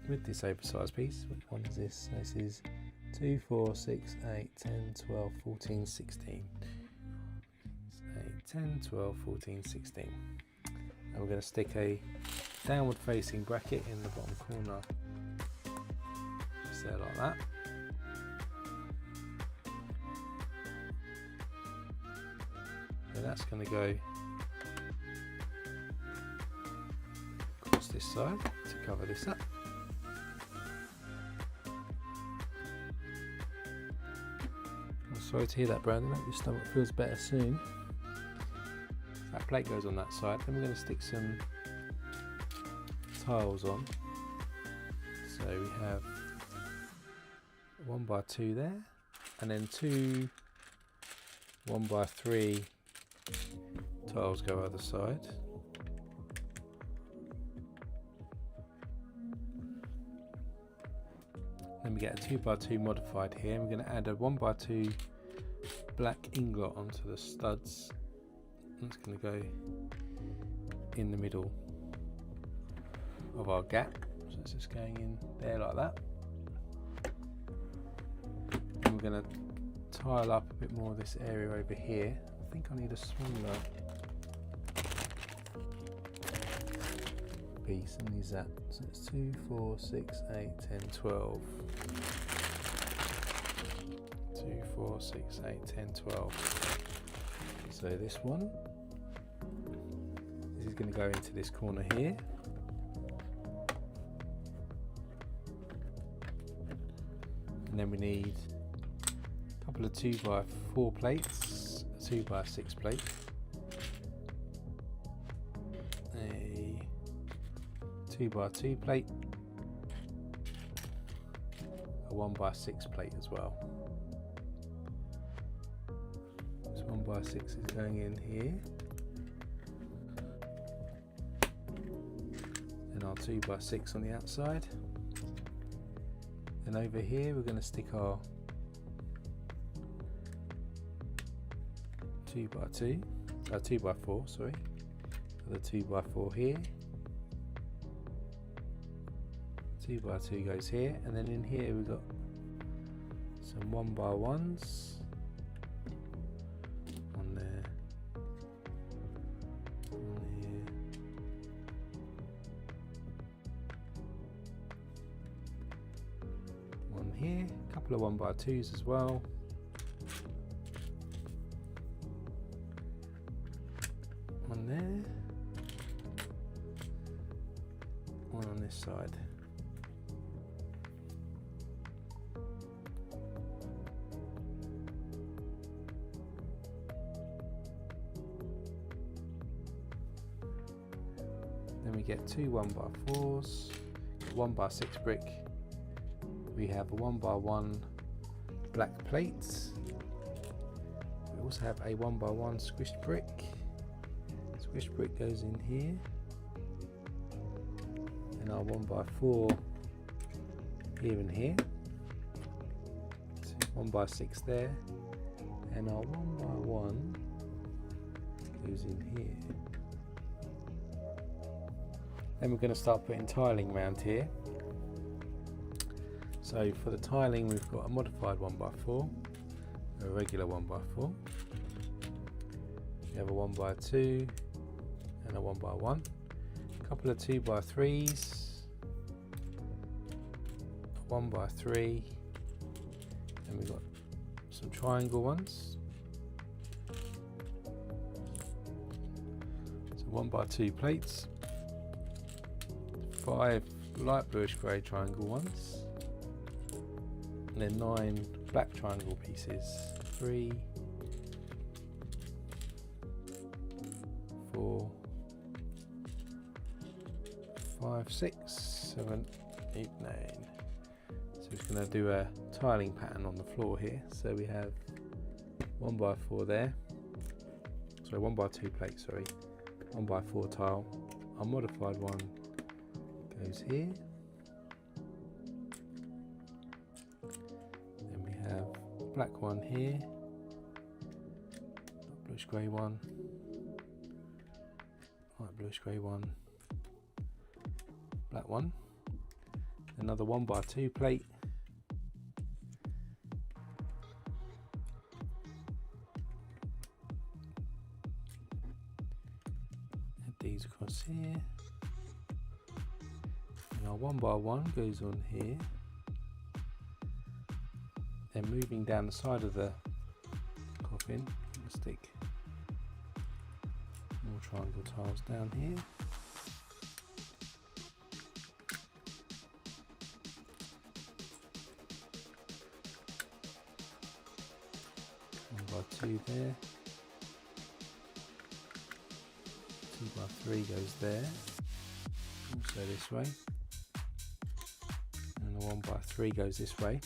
with this oversized piece. Which one is this? This is 2, 4, 6, 8, 10, 12, 14, 16. 8, 10, 12, 14, 16. And we're going to stick a downward facing bracket in the bottom corner. Just there like that. And that's going to go across this side to cover this up. I'm sorry to hear that, Brandon. I hope your stomach feels better soon. That plate goes on that side. Then we're going to stick some tiles on. So we have 1 by 2 there, and then 2 1 by 3 tiles go either side. Then we get a 2 by 2 modified here, and we're going to add a 1 by 2 black ingot onto the studs. That's going to go in the middle of our gap, so it's just going in there like that. And we're going to tile up a bit more of this area over here. I think I need a smaller piece, and use that. So it's 2, 4, 6, 8, 10, 12. 2, 4, 6, 8, 10, 12. So this one, this is going to go into this corner here. And then we need a couple of 2 by 4 plates, a 2 by 6 plate, a 2 by 2 plate, a 1 by 6 plate as well. This 1 by 6 is going in here, and our 2 by 6 on the outside. And over here we're going to stick our 2 by 2, 2 by 4, sorry, the 2 by 4 here, 2 by 2 goes here, and then in here we've got some 1 by 1s on there, on here, one here, a couple of 1 by 2s as well. One there, one on this side. Then we get 2 1 by 4s, 1 by 6 brick. We have a 1 by 1 black plates. We also have a 1 by 1 squished brick. Squished brick goes in here, and our 1 by 4 here and here. So 1 by 6 there, and our 1 by 1 goes in here. Then we're going to start putting tiling around here. So for the tiling, we've got a modified 1 by 4, a regular 1 by 4. We have a 1 by 2 and a 1 by 1. A couple of 2 by 3s, a 1 by 3, and we've got some triangle ones. So 1 by 2 plates, 5 light bluish grey triangle ones, and then 9 black triangle pieces. 3, 4, 5 5, 6, 7, 8, 9. So we're going to do a tiling pattern on the floor here. So we have 1x4 there. Sorry, 1x2 plate, sorry. 1x4 tile. Our modified one goes here. Then we have black one here. Bluish grey one. Light bluish grey one. Black one. Another 1x2 plate. Add these across here. And our 1x1 goes on here. Then moving down the side of the coffin, we'll stick more triangle tiles down here. Two there, 2x3 goes there, also this way, and the 1x3 goes this way.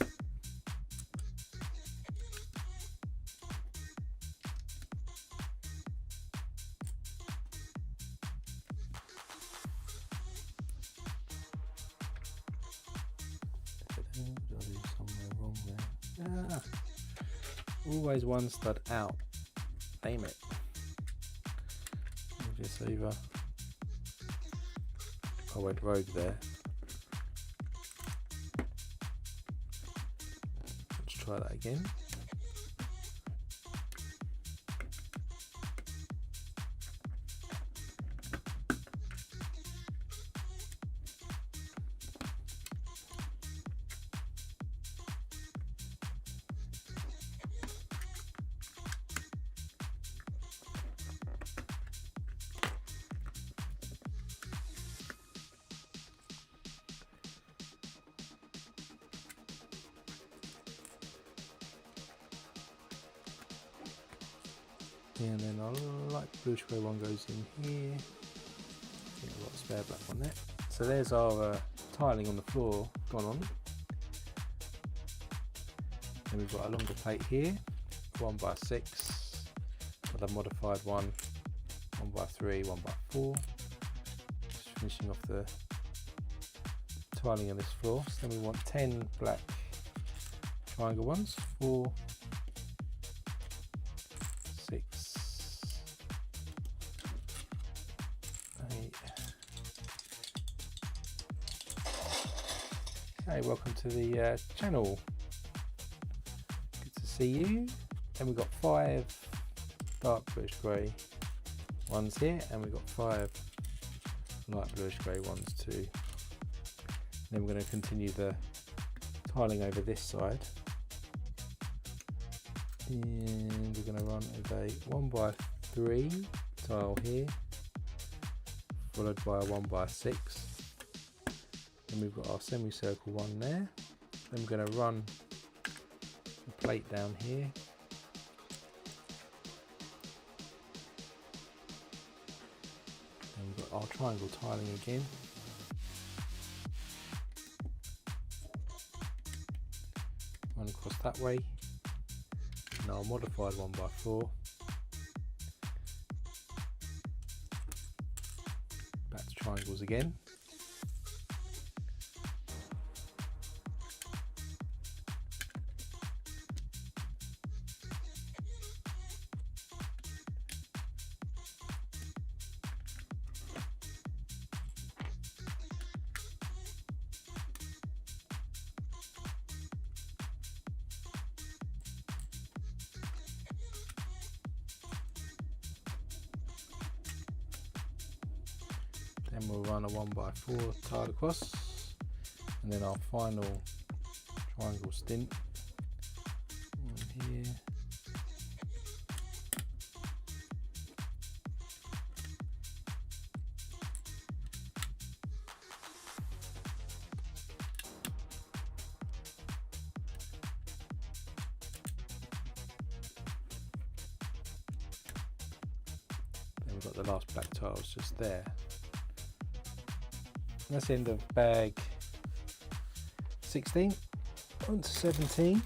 Always one stud out. Aim it. Move this over. I went rogue there. Let's try that again. And then our light bluish grey one goes in here. I think I've got a spare black one there. So there's our tiling on the floor gone on. Then we've got a longer plate here, 1x6, with a modified one, 1x3, 1x4. Just finishing off the tiling on this floor. So then we want 10 black triangle ones, 4, 6, 8. Okay, welcome to the channel. Good to see you. And we've got 5 dark bluish grey ones here, and we've got 5 light bluish grey ones too. And then we're going to continue the tiling over this side. And we're going to run with a 1x3 tile here, followed by a 1x6. Then we've got our semicircle one there. Then we're going to run the plate down here. And we've got our triangle tiling again. Run across that way. Now a modified 1x4. Back to triangles again. Then we'll run a 1x4 tile across, and then our final triangle stint here. Then we've got the last black tiles just there. That's the end of bag 16. On to 17.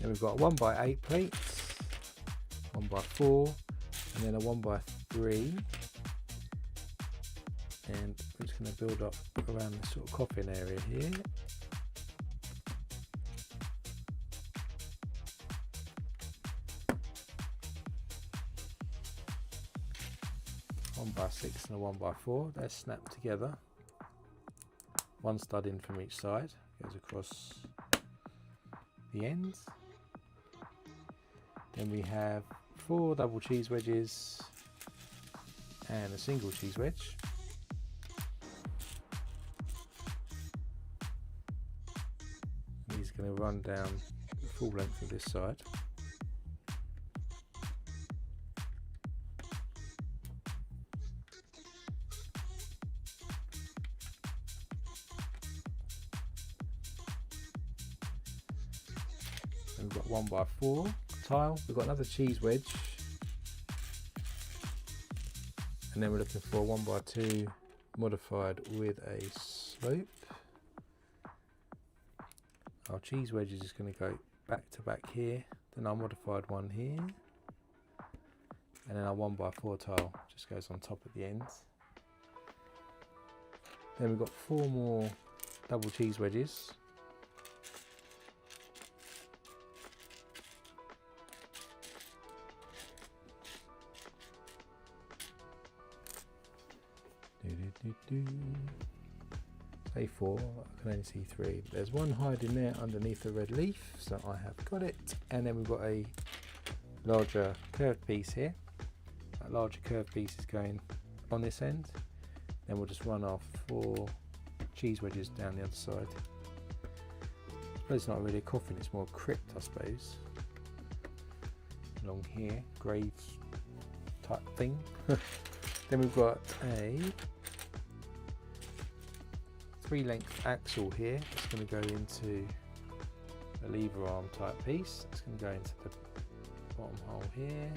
Then we've got a 1x8 plates, 1x4, and then a 1x3. And we're just going to build up around this sort of coffin area here. One by 6 and a 1x4, they're snapped together. One stud in from each side, goes across the ends. Then we have 4 double cheese wedges and a single cheese wedge. And these are going to run down the full length of this side. And we've got 1x4 tile, we've got another cheese wedge, and then we're looking for 1x2 modified with a slope. Our cheese wedge is just going to go back to back here, then our modified one here, and then our 1x4 tile just goes on top at the ends. Then we've got 4 more double cheese wedges. Say 4, I can only see 3. There's one hiding there underneath the red leaf, so I have got it. And then we've got a larger curved piece here. That larger curved piece is going on this end. Then we'll just run our 4 cheese wedges down the other side. I suppose it's not really a coffin, it's more a crypt, I suppose. Along here, grave type thing. Then we've got a 3-length axle here. It's going to go into a lever arm type piece. It's going to go into the bottom hole here.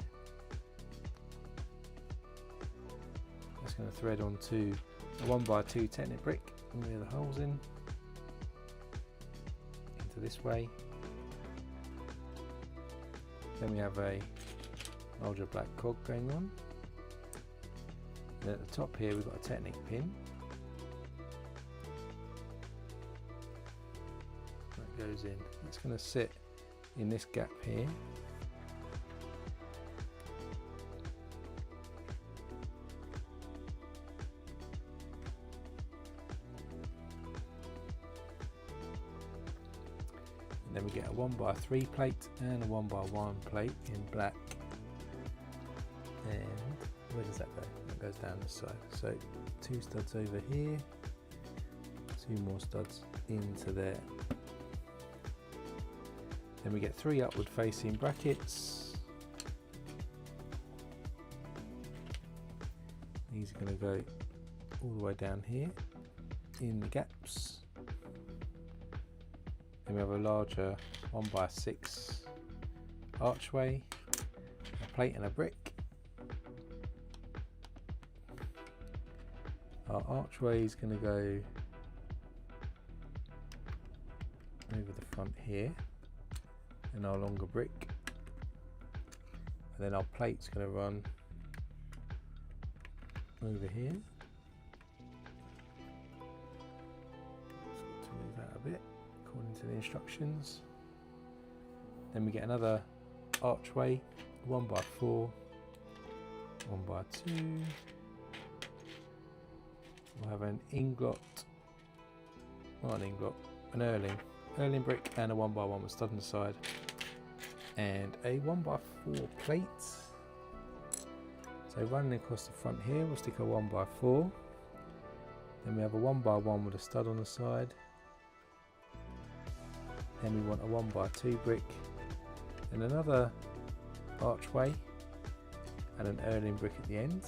It's going to thread onto a 1x2 Technic brick and where the holes in into this way. Then we have a larger black cog going on. And at the top here we've got a Technic pin that goes in. It's going to sit in this gap here. And then we get a 1x3 plate and a 1x1 plate in black. And where does that go? That goes down this side. So 2 studs over here, 2 more studs into there. Then we get 3 upward facing brackets. These are going to go all the way down here in the gaps. Then we have a larger 1x6 archway, a plate and a brick. Our archway is going to go over the front here, and our longer brick, and then our plate's going to run over here. Just got to move that a bit according to the instructions. Then we get another archway, 1x4, 1x2. We'll have an ingot, not an ingot, an Erling brick and a 1x1 with stud on the side, and a 1x4 plate. So running across the front here, we'll stick a 1x4. Then we have a 1x1 with a stud on the side. Then we want a 1x2 brick and another archway and an Erling brick at the end.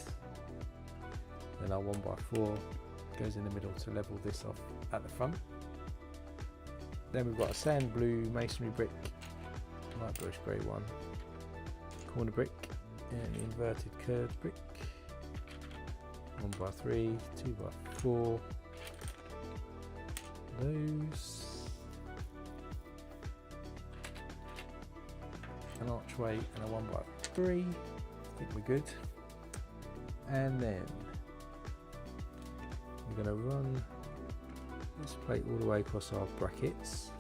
Then our 1x4 goes in the middle to level this off at the front. Then we've got a sand blue masonry brick, light brush grey one, corner brick, and inverted curved brick, 1x3, 2x4, those, an archway and a 1x3, I think we're good. And then we're going to run this plate all the way across our brackets,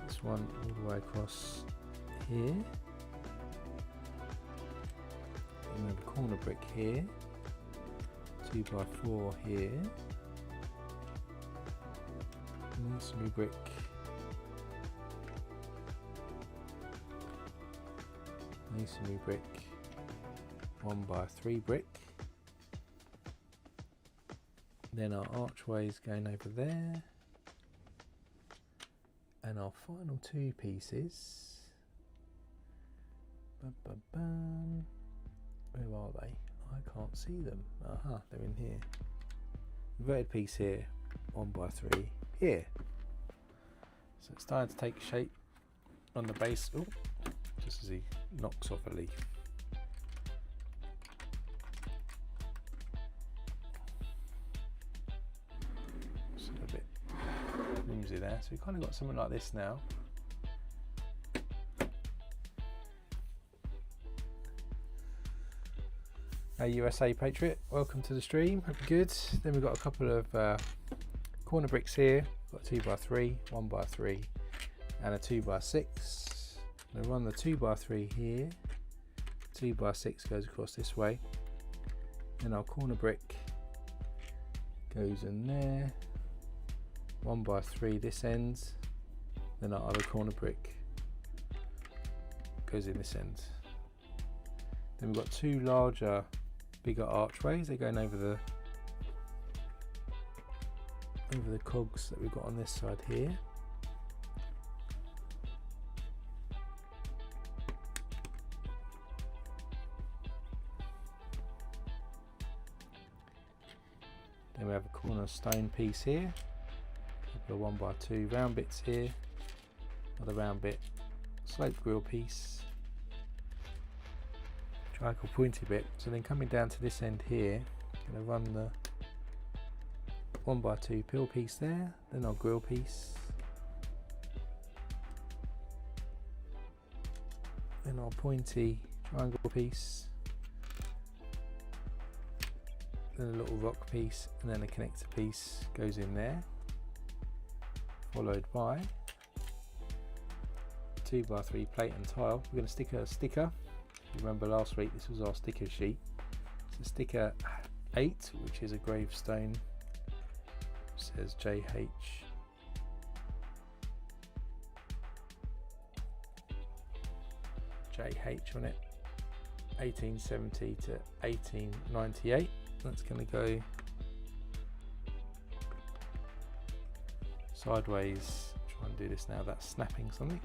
this one all the way across here, and we have a corner brick here, 2x4 here, masonry brick, masonry brick, 1x3 brick. Then our archways going over there, and our final two pieces. Where are they? I can't see them. Aha, they're in here. Inverted piece here, 1x3 here. So it's starting to take shape on the base. Oh, just as he knocks off a leaf. There, so we've kind of got something like this now. Hey USA Patriot, welcome to the stream, hope you're good. Then we've got a couple of corner bricks here, got 2x3, 1x3 and a 2x6. I'm going to run the 2x3 here, 2x6 goes across this way, then our corner brick goes in there, 1x3 this end, then our other corner brick goes in this end. Then we've got two larger, bigger archways. They're going over the cogs that we've got on this side here. Then we have a corner stone piece here. A 1x2 round bits here, another round bit, sloped grill piece, triangle pointy bit. So then coming down to this end here, I'm going to run the 1x2 pill piece there, then our grill piece, then our pointy triangle piece, then a little rock piece, and then a connector piece goes in there. Followed by 2x3 plate and tile. We're going to stick a sticker. If you remember last week, this was our sticker sheet. It's a sticker 8, which is a gravestone. It says JH. JH on it. 1870 to 1898. That's going to go sideways. Try and do this now. That's snapping something.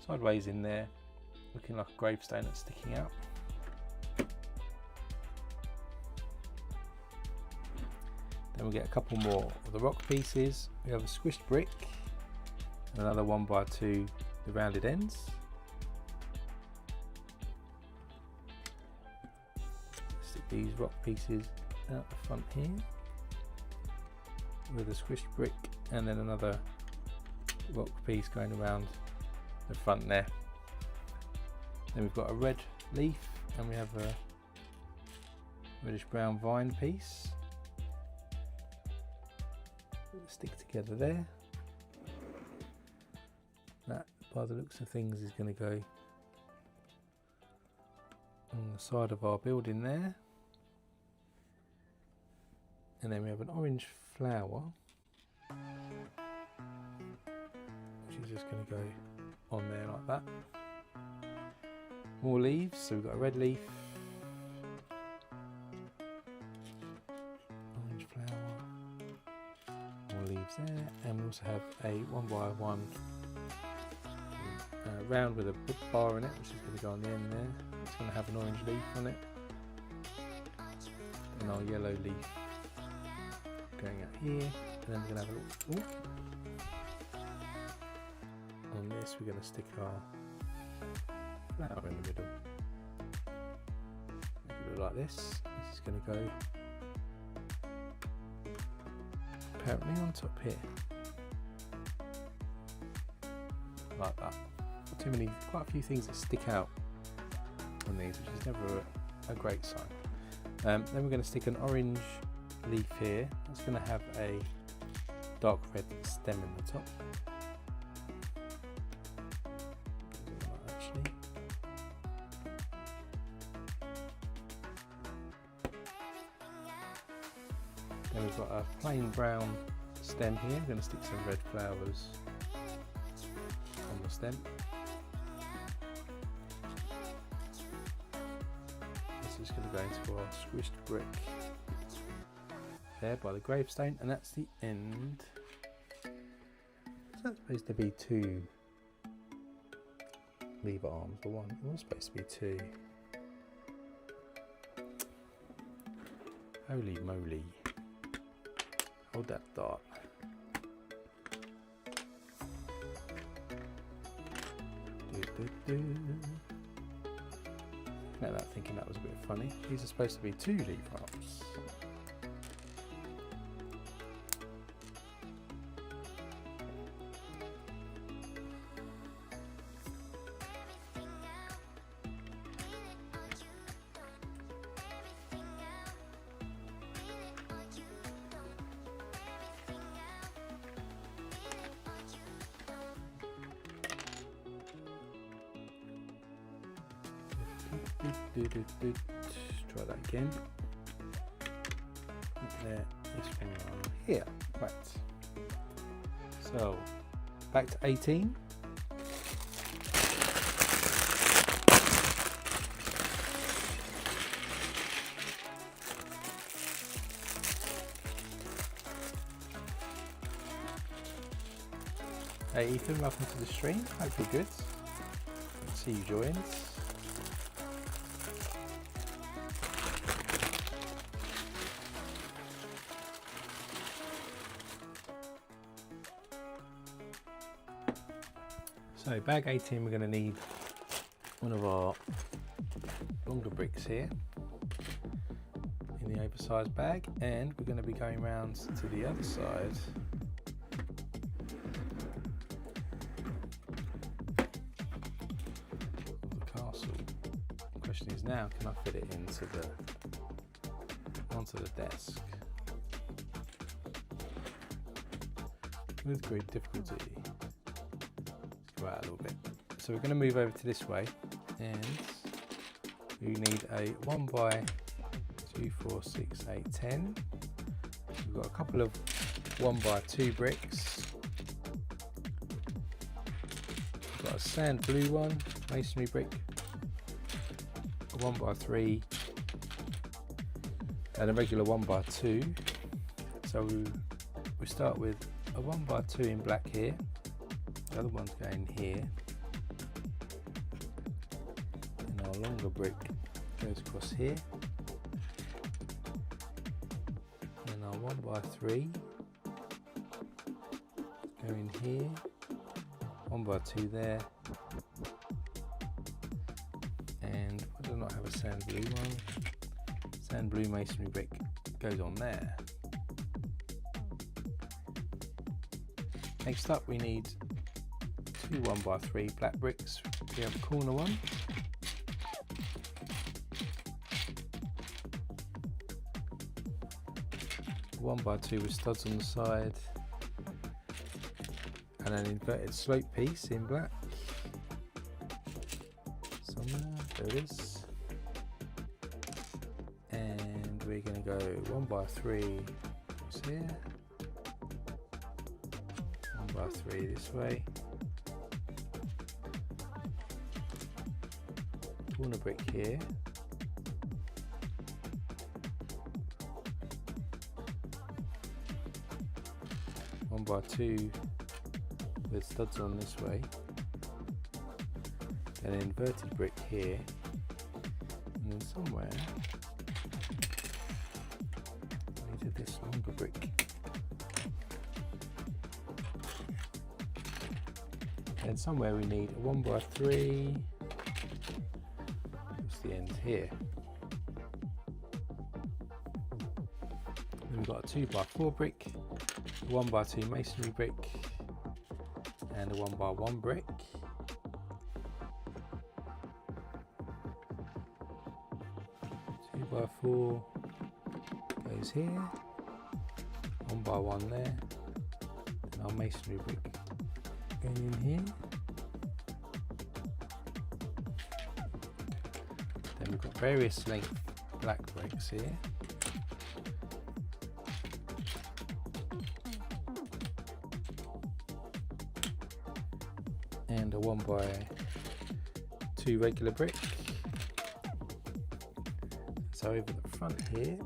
Sideways in there, looking like a gravestone that's sticking out. Then we get a couple more of the rock pieces. We have a squished brick, and another 1x2, the rounded ends. Stick these rock pieces out the front here with a squished brick, and then another rock piece going around the front there. Then we've got a red leaf, and we have a reddish brown vine piece. Stick together there. That, by the looks of things, is going to go on the side of our building there. And then we have an orange flower, which is just going to go on there like that. More leaves, so we've got a red leaf, orange flower, more leaves there, and we also have a 1x1 round with a book bar in it, which is going to go on the end there. It's going to have an orange leaf on it. and our yellow leaf going out here, and then we're going to have a look. On this we're going to stick our flower in the middle. Make it look like this. This is going to go apparently on top here, like that. Quite a few things that stick out on these, which is never a great sign. Then we're going to stick an orange leaf here. That's going to have a dark red stem in the top. Actually, then we've got a plain brown stem here. I'm going to stick some red flowers on the stem. This is going to go into our squished brick there by the gravestone, and that's the end. Is that supposed to be 2 lever arms or 1? It was supposed to be 2. Holy moly. Hold that thought. Now that thinking that was a bit funny. These are supposed to be 2 leaf arms. Try that again. There, this one here. Right. So back to 18. Hey Ethan, welcome to the stream. Hope you're good. Let's see you join. So bag 18, we're going to need one of our longer bricks here in the oversized bag, and we're going to be going round to the other side of the castle. The question is now, can I fit it into onto the desk with great difficulty? Out a little bit. So we're going to move over to this way, and we need a 1 by 2, 4, 6, 8, 10. We've got a couple of 1 by 2 bricks. We've got a sand blue one, masonry brick, a 1 by 3, and a regular 1 by 2. So we start with a 1 by 2 in black here. The other one's going here, and our longer brick goes across here, and our 1 by 3 go in here, 1 by 2 there, and why do I not have a sand blue one? Sand blue masonry brick goes on there. Next up we need 2 1 by 3 black bricks. We have a corner one. One by 2 with studs on the side, and an inverted slope piece in black. Somewhere, there it is. And we're going to go 1 by 3 across here, 1 by 3 this way. Corner brick here, one by 2 with studs on this way, and an inverted brick here, and then somewhere this longer brick. And somewhere we need a 1x3. What's the end here? Then we've got a 2x4 brick, a 1x2 masonry brick, and a 1x1 brick. By 4 goes here, 1x1 there, and our masonry brick going in here. Then we've got various length black bricks here. And a 1x2 regular brick. So over the front here,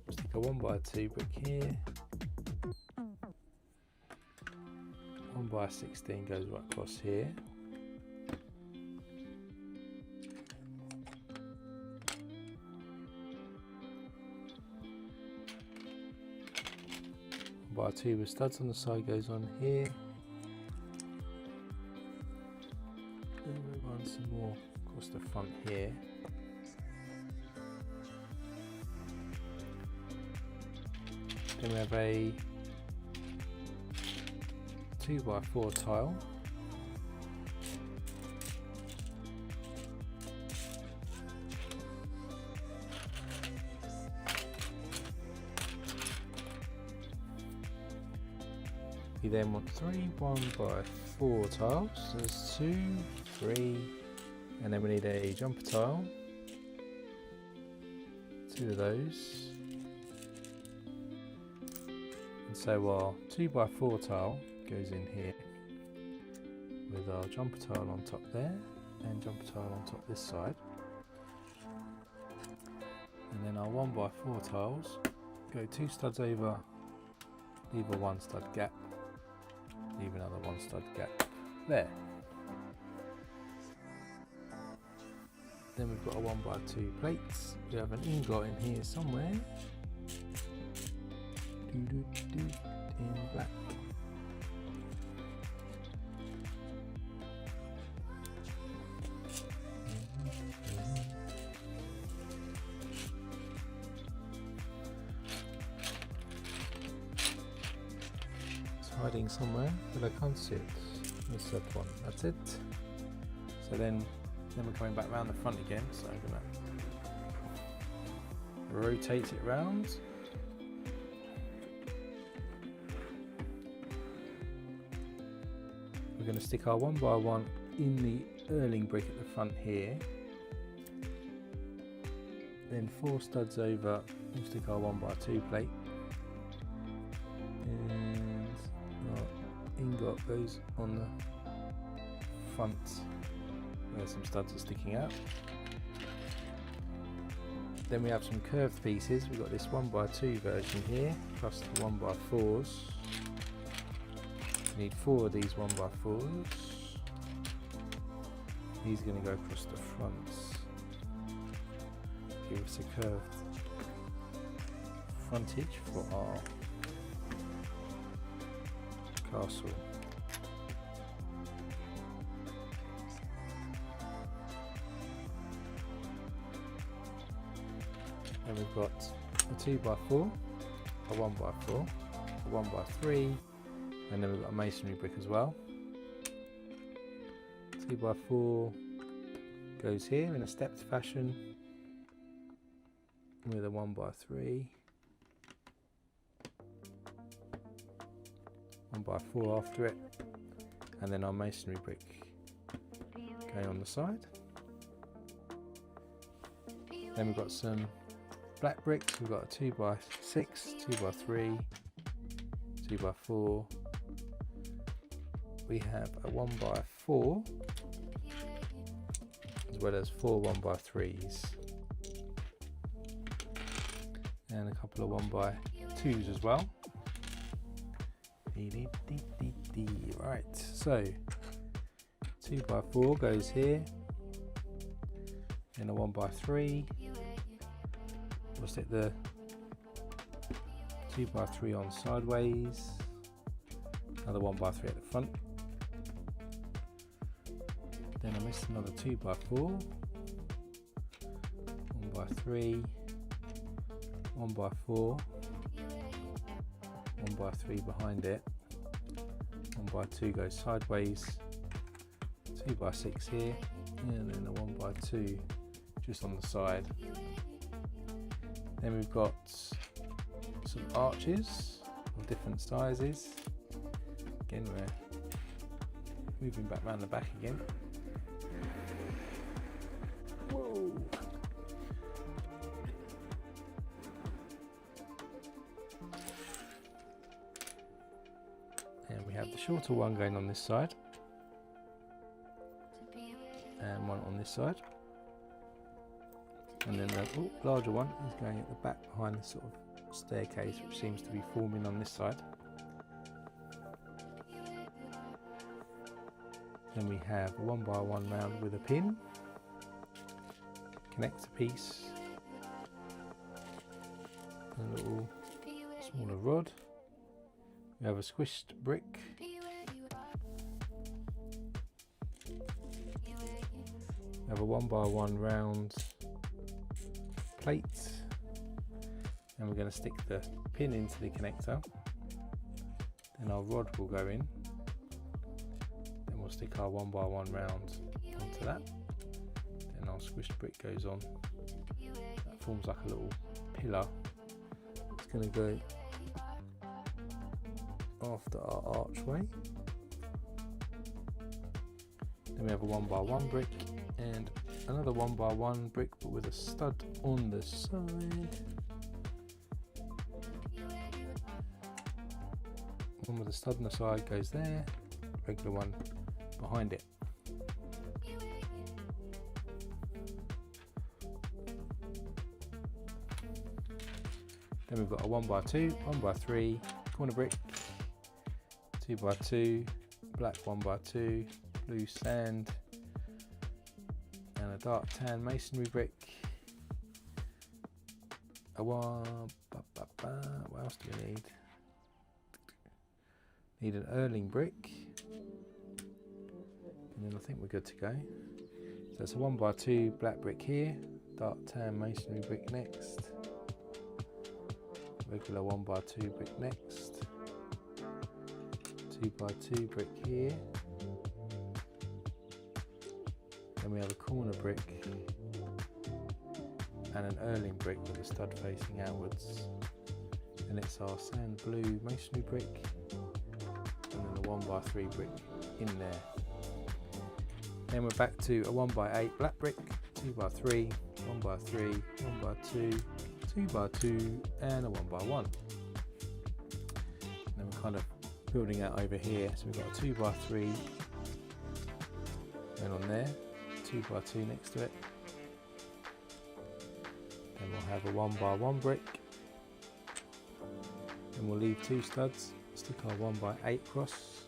we'll stick a 1x2 brick here, 1x16 goes right across here, by 2 with studs on the side goes on here, and we'll run some more across the front here. Then we have a 2x4 tile, we then want 3 1x4 tiles, so there's 2, 3, and then we need a jumper tile, 2 of those. So our 2x4 tile goes in here with our jumper tile on top there and jumper tile on top this side. And then our 1x4 tiles go 2 studs over, leave a 1 stud gap, leave another 1 stud gap there. Then we've got a 1x2 plates. We have an ingot in here somewhere. In black. It's hiding somewhere, but I can't see it. What's that one? That's it. So then we're coming back around the front again. So I'm gonna rotate it round. We're going to stick our 1x1 in the Erling brick at the front here, then 4 studs over, we'll stick our 1x2 plate, and our ingot goes on the front where some studs are sticking out. Then we have some curved pieces. We've got this 1x2 version here, plus the 1x4s. We need 4 of these 1x4s. These are going to go across the fronts. Give us a curved frontage for our castle. And we've got a 2x4, a 1x4, a 1x3, and then we've got a masonry brick as well. 2x4 goes here in a stepped fashion with a 1x3, 1x4 after it, and then our masonry brick going on the side. Then we've got some black bricks. We've got a 2x6, 2x3, 2x4. We have a 1x4 as well as 4 1x3s and a couple of 1x2s as well. Right, so 2x4 goes here and a 1x3. We'll stick the 2x3 on sideways, another 1x3 at the front, then I missed another 2x4, 1x3, 1x4, 1x3 behind it, 1x2 goes sideways, 2x6 here, and then a 1x2 just on the side. Then we've got some arches of different sizes. Again, we're moving back round the back again. Whoa. And we have the shorter one going on this side, and one on this side. And then the larger one is going at the back behind this sort of staircase, which seems to be forming on this side. Then we have a 1x1 round with a pin, connector piece, a little smaller rod. We have a squished brick, we have a 1x1 round plate, and we're going to stick the pin into the connector, then our rod will go in, then we'll stick our 1x1 round onto that, then our squished brick goes on. That forms like a little pillar. It's going to go after our archway. Then we have a 1x1 brick and another 1x1 brick, but with a stud on the side. One with a stud on the side goes there, regular one behind it. Then we've got a 1x2, 1x3, corner brick, 2x2, black 1x2, blue sand, and a dark tan masonry brick. What else do we need? Need an Erling brick, and then I think we're good to go. So it's a 1x2 black brick here, dark tan masonry brick next, regular 1x2 brick next, 2x2 brick here, then we have a corner brick and an Erling brick with a stud facing outwards, and it's our sand blue masonry brick, and then a 1x3 brick in there. Then we're back to a 1x8 black brick, 2x3, 1x3, 1x2, 2x2 and a 1x1. And then we're kind of building out over here, so we've got a 2x3 going on there, 2x2 next to it. Then we'll have a 1x1 brick, and we'll leave two studs, stick our 1x8 across.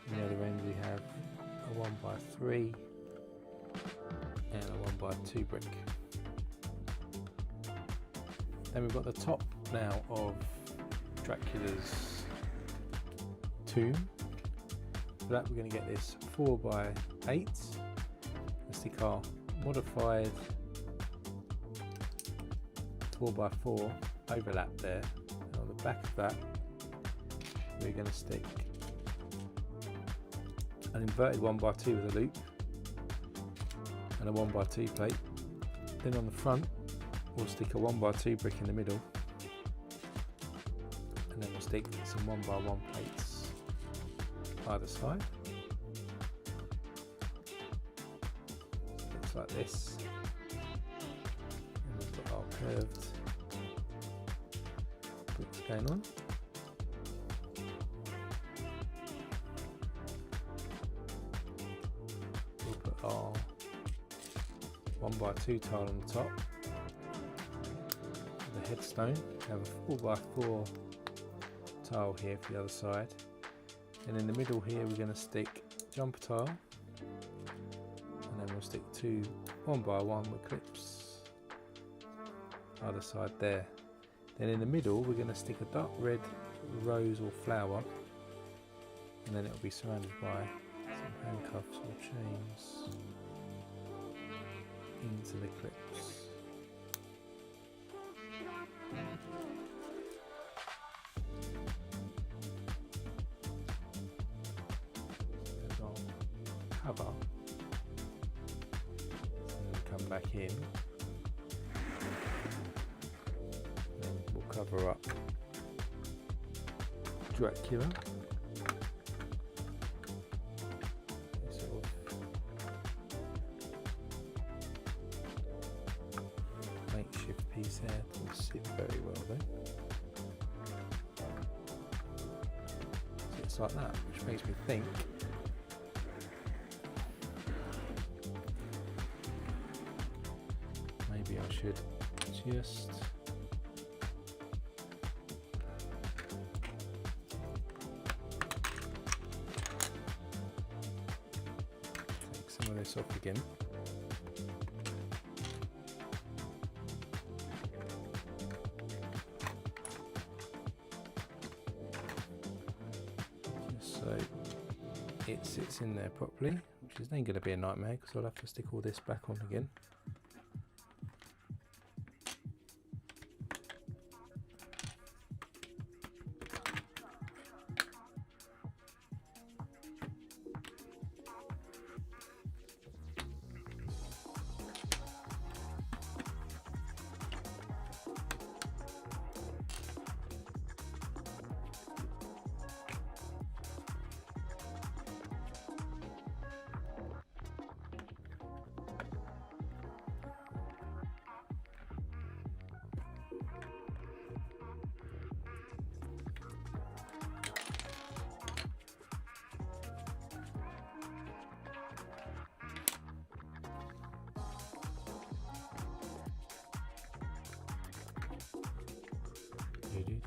On the other end we have a 1x3 and a 1x2 brick. Then we've got the top now of Dracula's tomb. For that we're going to get this 4x8 and stick our modified 4x4 overlap there, and on the back of that we're going to stick an inverted 1x2 with a loop and a 1x2 plate. Then on the front we'll stick a 1x2 brick in the middle, and then we'll stick some 1x1 plates either side. Looks like this, and we've got our curved bricks going on. We'll put our 1x2 tile on the top, the headstone. We have a 4x4 tile here for the other side, and in the middle here we're going to stick jumper tile, and then we'll stick two 1x1 with clips either side there, Then in the middle we're going to stick a dark red rose or flower, and then it will be surrounded by some handcuffs or chains into the clips. There's our cover. And then come back in. Then we'll cover up Dracula. Makeshift piece there, it will sit very well then. Sits like that, which makes me think maybe I should just take some of this off again. So it sits in there properly, which is then going to be a nightmare because I'll have to stick all this back on again.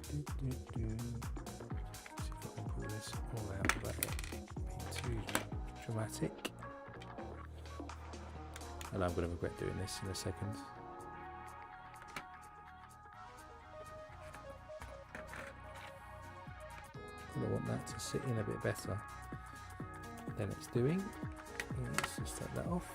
See if I can pull this all out without it being too dramatic. And I'm going to regret doing this in a second. I want that to sit in a bit better than it's doing. Let's just take that off.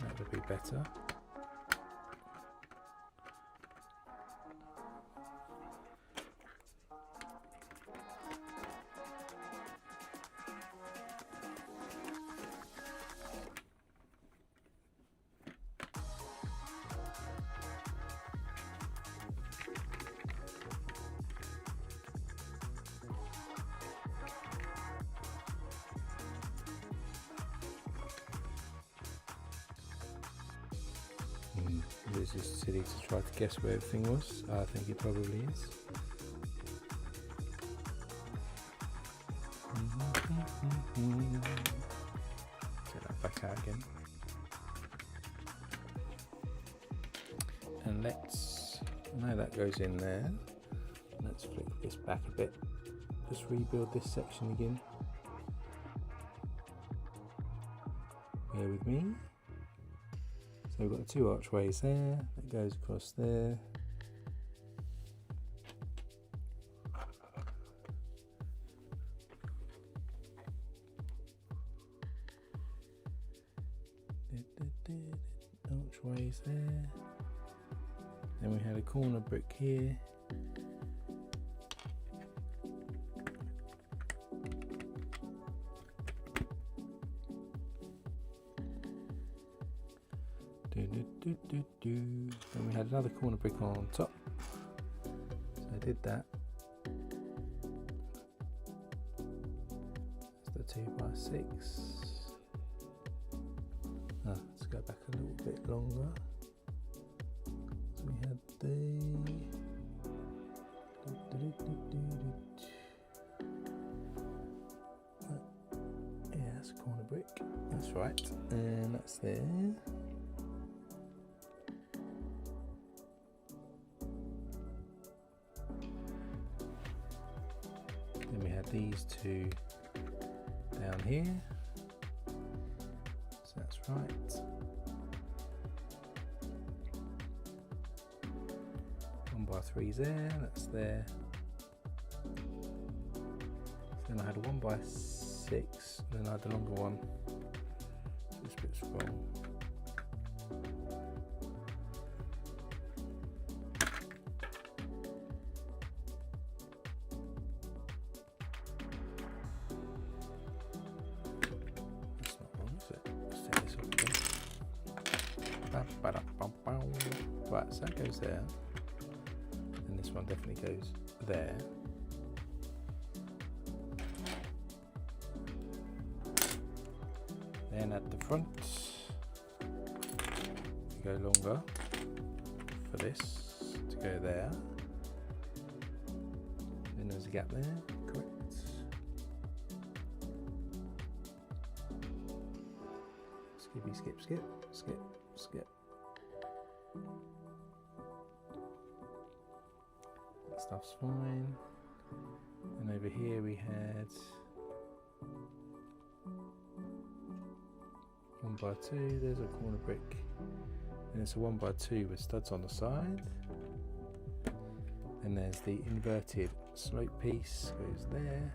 That would be better. It's just silly to try to guess where everything was. I think it probably is. Get that back out again. And now that goes in there, let's flick this back a bit. Just rebuild this section again. Bear with me. So we've got the two archways there, that goes across there. Archways there. Then we had a corner brick here. Then we had another corner brick on top, so I did that. That's the 2x6. Let's go back a little bit longer. So we had these. that's a corner brick. That's right. And that's there. Then we had these two down here. So that's right. 1x3's there, that's there. Then I had a 1x6, then I had the longer one. So this bit's wrong. That's not wrong, is it? Let's take this off again. Right, so that goes there. And this one definitely goes there. Then at the front, we go longer for this to go there. Then there's a gap there, correct. Skippy, skip, skip, skip, skip. That stuff's fine. And over here we had 1x2, there's a corner brick, and it's a 1x2 with studs on the side. And there's the inverted slope piece, goes there.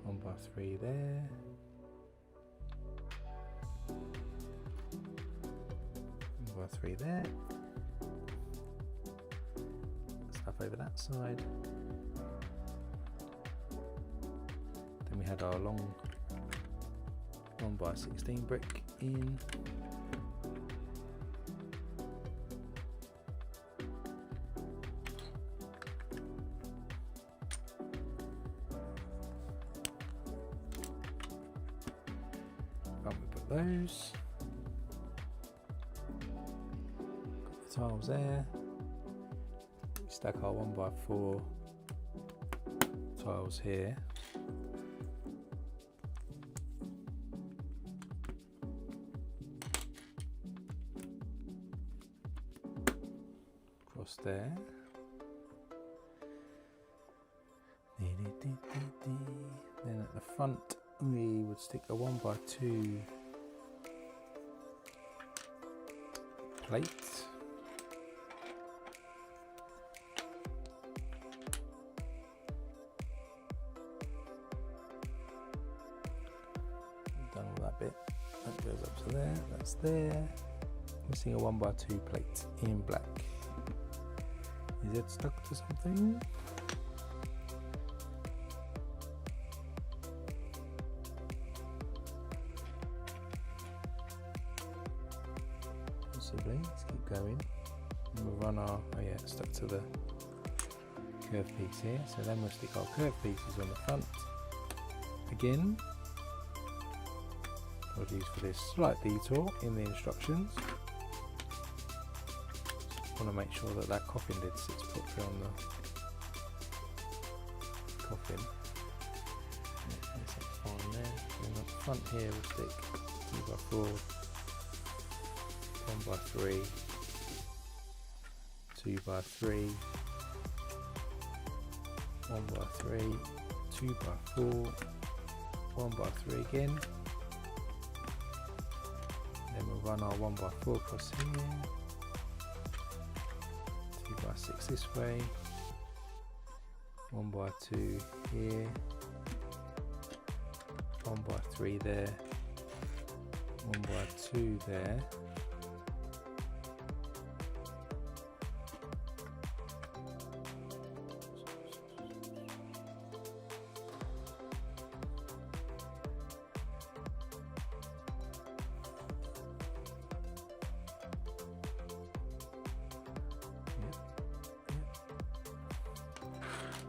1x3 there. 1x3 there. Stuff over that side. Then we had our long 1x16 brick in. Can't we put those? Got the tiles there. We stack our 1x4 tiles here. There. Then at the front we would stick a 1x2 plate. Done all that bit. That goes up to there. That's there. Missing a 1x2 plate in black. Is it stuck to something? Possibly. Let's keep going. And we'll run our, oh yeah, it's stuck to the curved piece here. So then we'll stick our curved pieces on the front. Again, apologies for this slight detour in the instructions. Want to make sure that that coffin lid sits properly on the coffin. Yeah, that's fine there. And at the front here we'll stick 2x4, 1x3, 2x3, 1x3, 2x4, 1x3 again. Then we'll run our 1x4 across here. 2x6 this way, 1x2 here, 1x3 there, 1x2 there,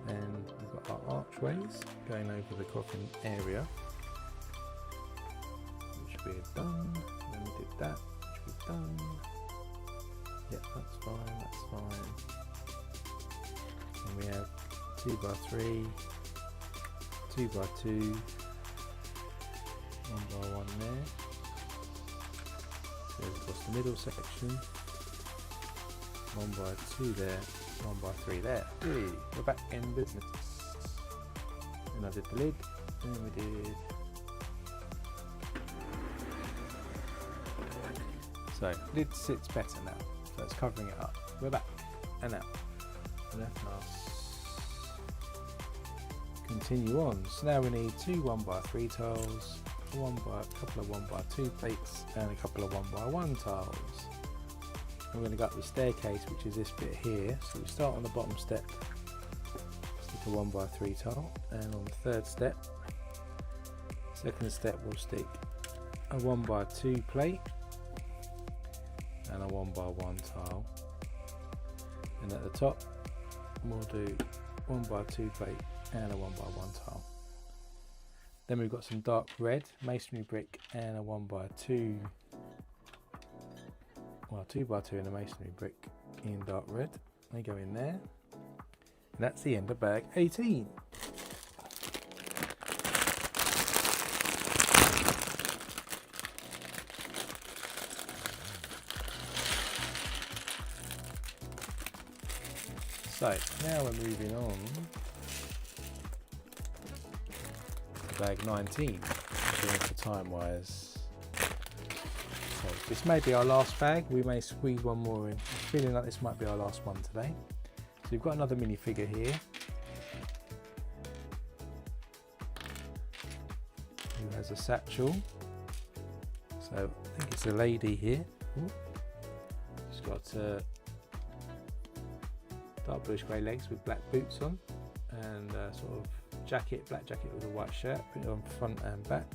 and we've got our archways going over the coffin area, which we had done. Then we did that, which we've done. Yep, that's fine, that's fine. And we have 2x3, 2x2, 1x1 there, goes across the middle section, 1x2 there, 1x3 there. Hey, we're back in business. And I did the lid, and we did. So lid sits better now, so it's covering it up. We're back and out. Let us continue on. So now we need two 1x3 tiles, a couple of 1x2 plates, and a couple of 1x1 tiles. I'm going to go up the staircase, which is this bit here. So we start on the bottom step, stick a 1x3 tile, and on the third step, second step, we'll stick a 1x2 plate and a 1x1 tile, and at the top we'll do 1x2 plate and a 1x1 tile. Then we've got some dark red masonry brick and a 1x2, well 2x2 and a masonry brick in dark red. They go in there, and that's the end of bag 18. So now we're moving on to bag 19, doing for time wise. So this may be our last bag, we may squeeze one more in. I'm feeling like this might be our last one today. So we've got another minifigure here who has a satchel. So I think it's a lady here. Ooh. She's got dark bluish grey legs with black boots on, and sort of jacket, black jacket with a white shirt, printed on front and back.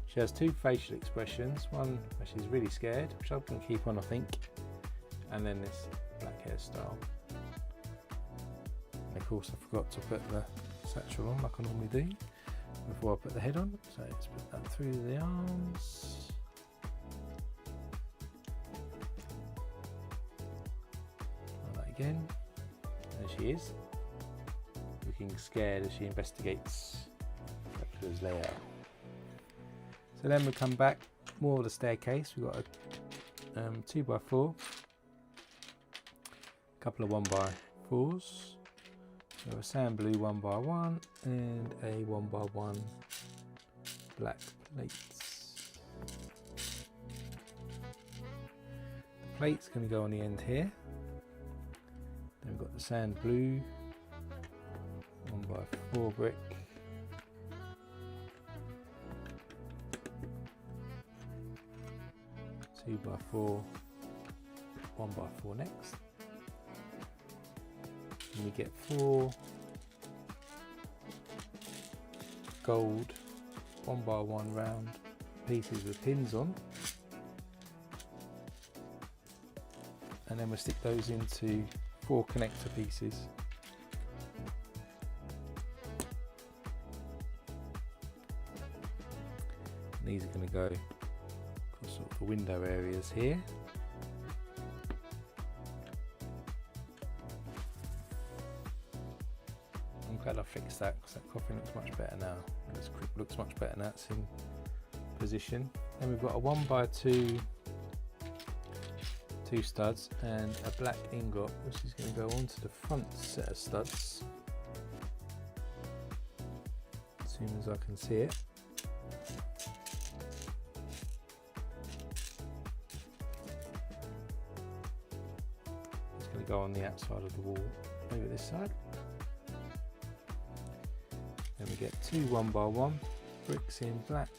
She has two facial expressions, one where she's really scared, which I'm going to keep on I think, and then this black hairstyle. And of course I forgot to put the satchel on like I normally do before I put the head on, so let's put that through the arms. Again, there she is, looking scared as she investigates Dracula's layout. So then we come back, more of the staircase. We've got a 2x4, a couple of 1x4s, so a sand blue 1x1 and a 1x1 black plates. The plate's going to go on the end here. Then we've got the sand blue 1x4 brick, two by 4, 1x4 next. And we get 4 gold 1x1 round pieces with pins on, and then we'll stick those into 4 connector pieces. And these are going to go across sort of the window areas here. I'm glad I fixed that because that coffin looks much better now. This crypt looks much better now it's in position. Then we've got a 1x2 2 studs and a black ingot, which is going to go onto the front set of studs as soon as I can see it. It's going to go on the outside of the wall over this side. Then we get 2 1x1 bricks in black.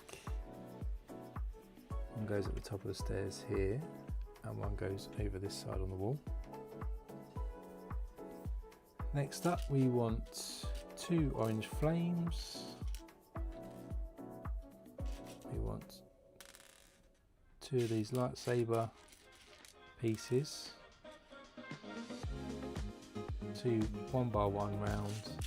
One goes at the top of the stairs here, and one goes over this side on the wall. Next up we want 2 orange flames. We want 2 of these lightsaber pieces, 2 1x1 rounds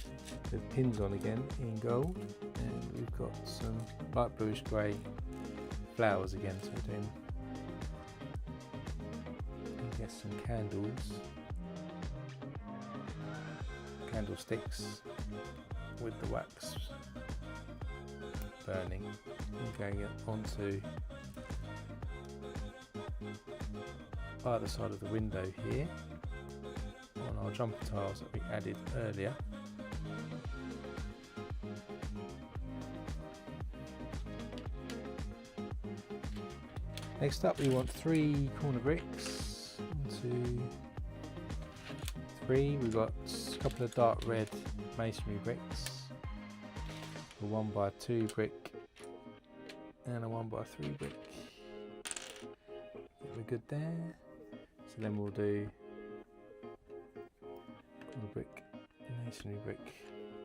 with pins on again in gold, and we've got some light bluish grey flowers again, so doing some candlesticks with the wax burning and going onto either side of the window here on our jumper tiles that we added earlier. Next up we want 3 corner bricks. 1, 2, 3. We've got a couple of dark red masonry bricks, a 1x2 brick and a 1x3 brick. We're good there. So then we'll do corner brick, masonry brick,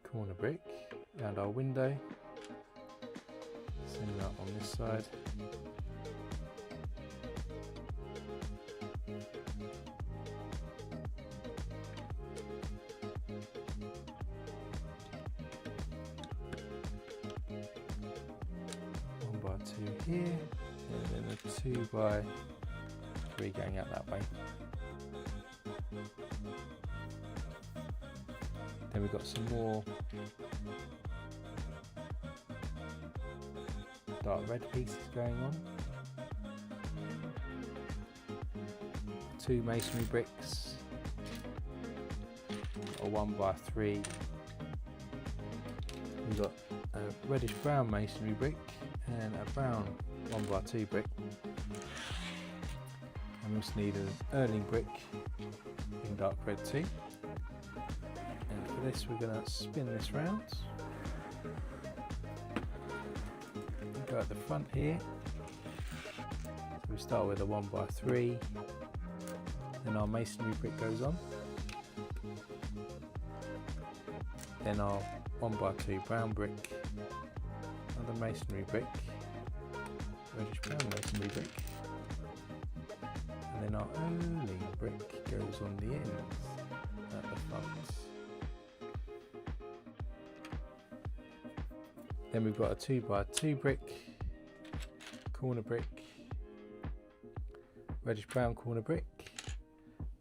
corner brick around our window. Same that on this side. Here, and then a 2x3 going out that way. Then we've got some more dark red pieces going on. 2 masonry bricks, a 1x3. We've got a reddish brown masonry brick and a brown 1x2 brick, and we just need an Erling brick in dark red too. And for this we're going to spin this round. We go at the front here, so we start with a 1x3, then our masonry brick goes on, then our 1x2 brown brick, another masonry brick, reddish brown masonry brick, and then our Erling brick goes on the ends at the front. Then we've got a 2x2 brick, corner brick, reddish brown corner brick.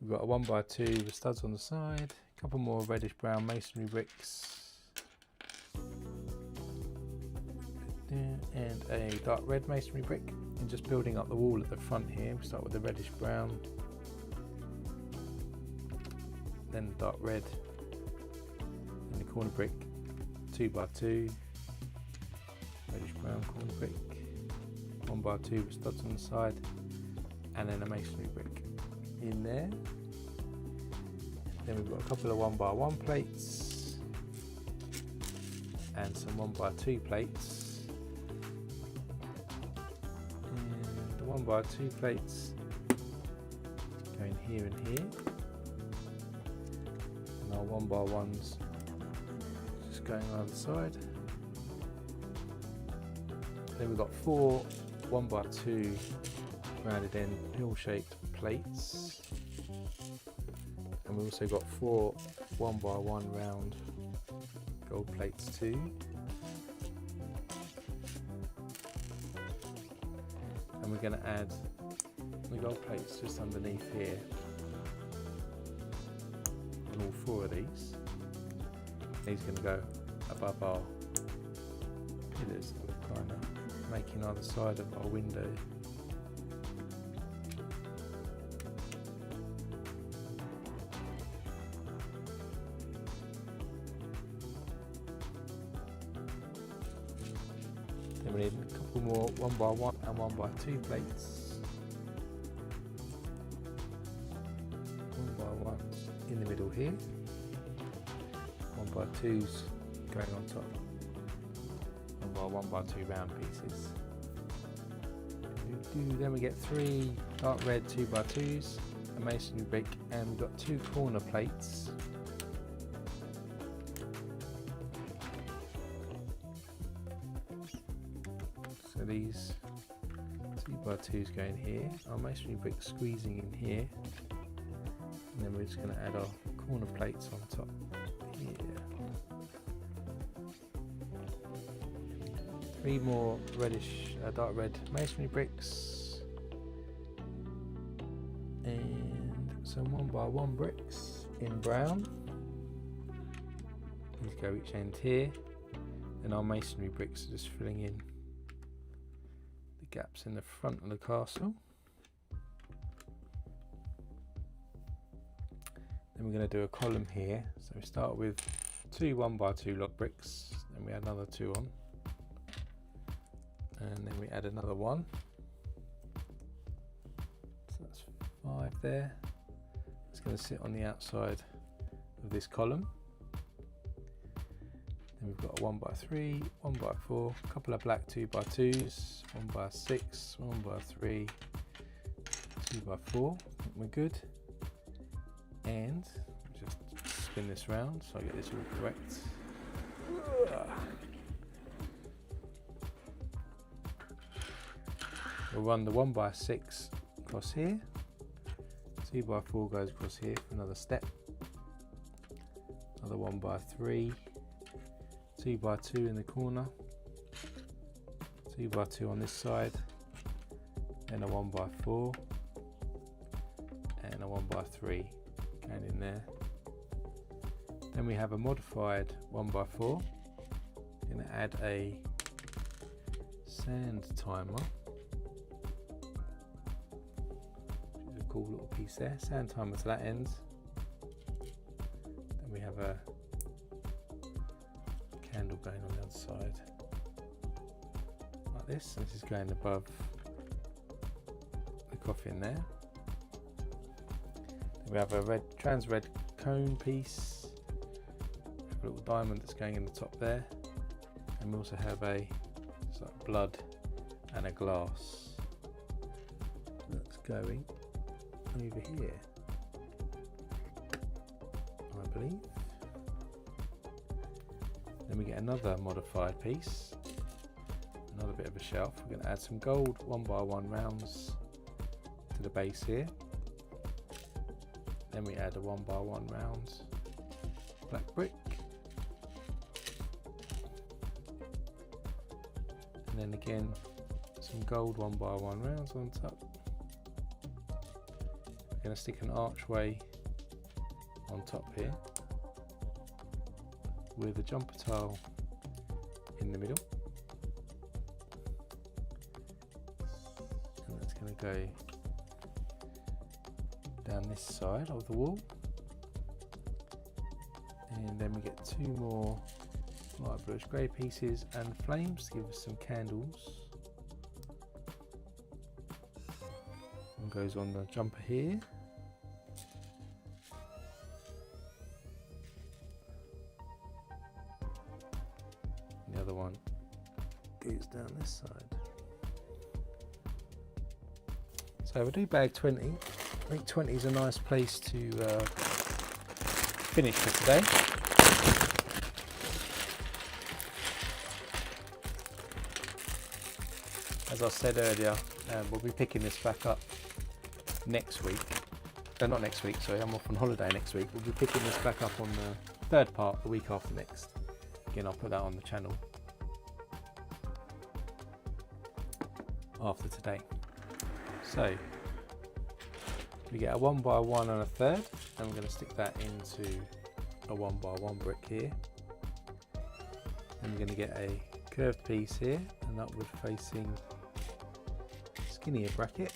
We've got a 1x2 with studs on the side, a couple more reddish brown masonry bricks, and a dark red masonry brick. And just building up the wall at the front here, we start with the reddish brown, then dark red, and the corner brick, 2x2, reddish brown corner brick, 1x2 with studs on the side, and then a masonry brick in there. Then we've got a couple of 1x1 plates and some 1x2 plates. 1x2 plates going here and here, and our 1x1s just going on the side. Then we've got 4 1x2 rounded end hill-shaped plates, and we've also got 4 1x1 round gold plates too. And we're going to add the gold plates just underneath here on all 4 of these. These are going to go above our pillars that we're kind of making either side of our window. Then we need a couple more 1x1 and 1x2 plates. 1x1s in the middle here, 1x2s going on top, and 1x2 round pieces. Then we get 3 dark red 2x2s, a masonry brick, and we've got 2 corner plates. So these 2x2s going here, our masonry brick squeezing in here, and then we're just going to add our corner plates on top here. 3 more reddish, dark red masonry bricks, and some 1x1 bricks in brown. These go each end here, and our masonry bricks are just filling in the gaps in the front of the castle. Then we're going to do a column here, so we start with 2 1x2 log bricks, then we add another 2 on, and then we add another 1, so that's 5 there. It's going to sit on the outside of this column. Then we've got a 1x3, 1x4, a couple of black 2x2s, 1x6, 1x3, 2x4. I think we're good. And just spin this round so I get this all correct. We'll run the 1x6 across here, 2x4 goes across here for another step, another 1x3, 2x2 in the corner, 2x2 on this side, and a 1x4 and a 1x3 going in there. Then we have a modified 1x4. We're going to add a sand timer, which is a cool little piece there. Sand timer to that end. Then we have a candle going on the other side, like this. This is going above the coffin there. Then we have a trans red cone piece, a little diamond that's going in the top there, and we also have a like blood and a glass that's going over here, I believe. Then we get another modified piece, another bit of a shelf. We're going to add some gold 1x1 rounds to the base here. Then we add a 1x1 round black brick. And then again, some gold 1x1 rounds on top. We're going to stick an archway on top here, with a jumper tile in the middle, and that's going to go down this side of the wall. And then we get 2 more light bluish grey pieces and flames to give us some candles. One goes on the jumper here. The other one goes down this side. So we'll do bag 20. I think 20 is a nice place to finish for today. As I said earlier, we'll be picking this back up next week. Not next week, sorry, I'm off on holiday next week. We'll be picking this back up on the third part the week after next. Again, I'll put that on the channel after today. So we get a 1x1 and a third, and we're going to stick that into a 1x1 brick here. And we're going to get a curved piece here, an upward facing skinnier bracket.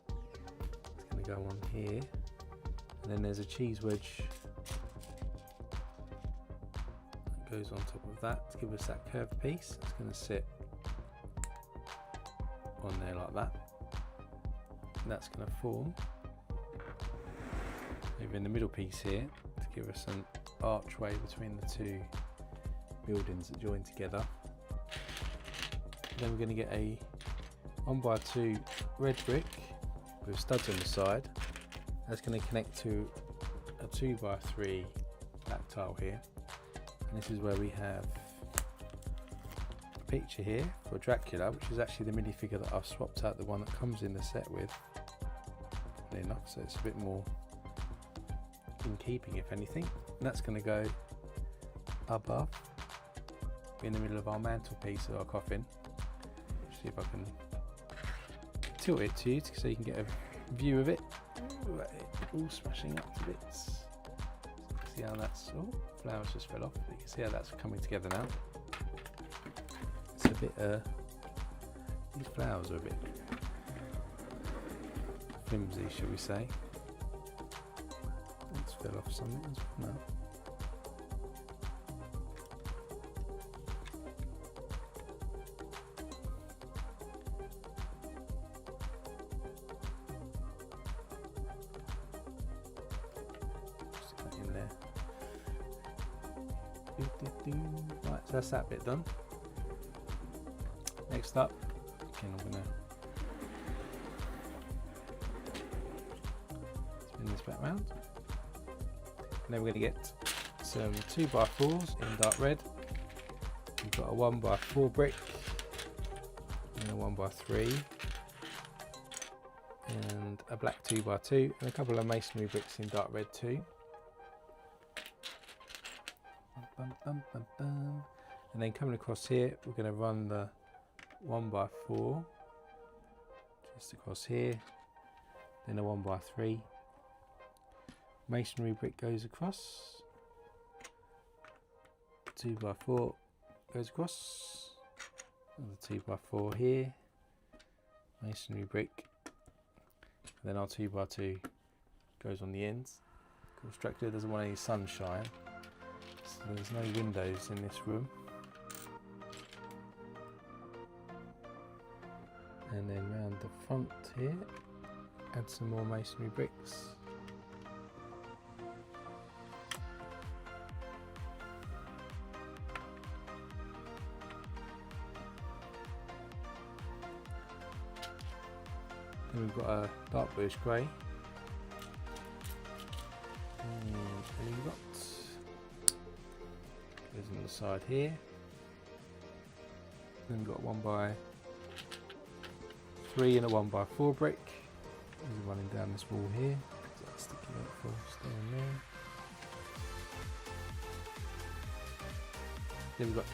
It's going to go on here, and then there's a cheese wedge that goes on top of that to give us that curved piece. It's going to sit on there like that. And that's going to form over in the middle piece here to give us an archway between the 2 buildings that join together. Then we're going to get a 1x2 red brick with studs on the side. That's going to connect to a 2x3 black tile here, and this is where we have a picture here for Dracula, which is actually the minifigure that I've swapped out the one that comes in the set with, funny enough, so it's a bit more in keeping if anything. And that's going to go above in the middle of our mantelpiece of our coffin. See if I can tilt it to you so you can get a view of it. All smashing up to bits. See how that's, oh, flowers just fell off. You can see how that's coming together now. It's a bit, these flowers are a bit flimsy, shall we say. Let's fill off something as well now. In there. Right, so that's that bit done. Next up, again, I'm going to spin this back round. And then we're going to get some 2x4s in dark red. We've got a 1x4 brick and a 1x3 and a black 2x2 and a couple of masonry bricks in dark red too. And then coming across here, we're going to run the 1x4 just across here, then a 1x3. Masonry brick goes across, 2x4 goes across, another 2x4 here, masonry brick, and then our 2x2 goes on the ends. Of course, Dracula doesn't want any sunshine, so there's no windows in this room. And then round the front here, add some more masonry bricks. Then we've got a dark bluish grey. And we've got goes on the side here. Then we've got 1x3 and a 1x4 brick. There's running down this wall here. That's sticking out for staying there. Then we've got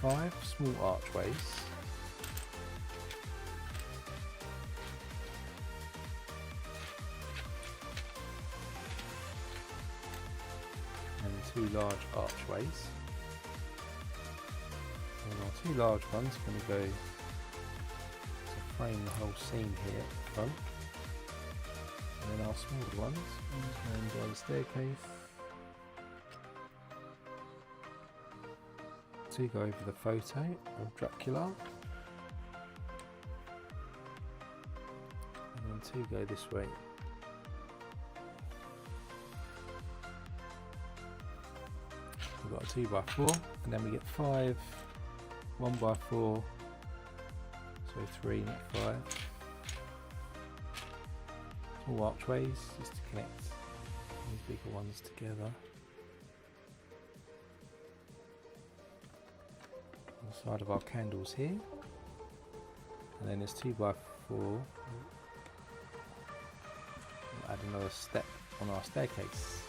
5 small archways. And 2 large archways. And our 2 large ones are going to go to frame the whole scene here at the front. And then our smaller ones going down the staircase to go over the photo of Dracula. And then 2 go this way. We've got a 2x4, and then we get 5 1x4, so 3, not 5. Small archways just to connect these bigger ones together. On the side of our candles here, and then there's 2x4. We'll add another step on our staircase.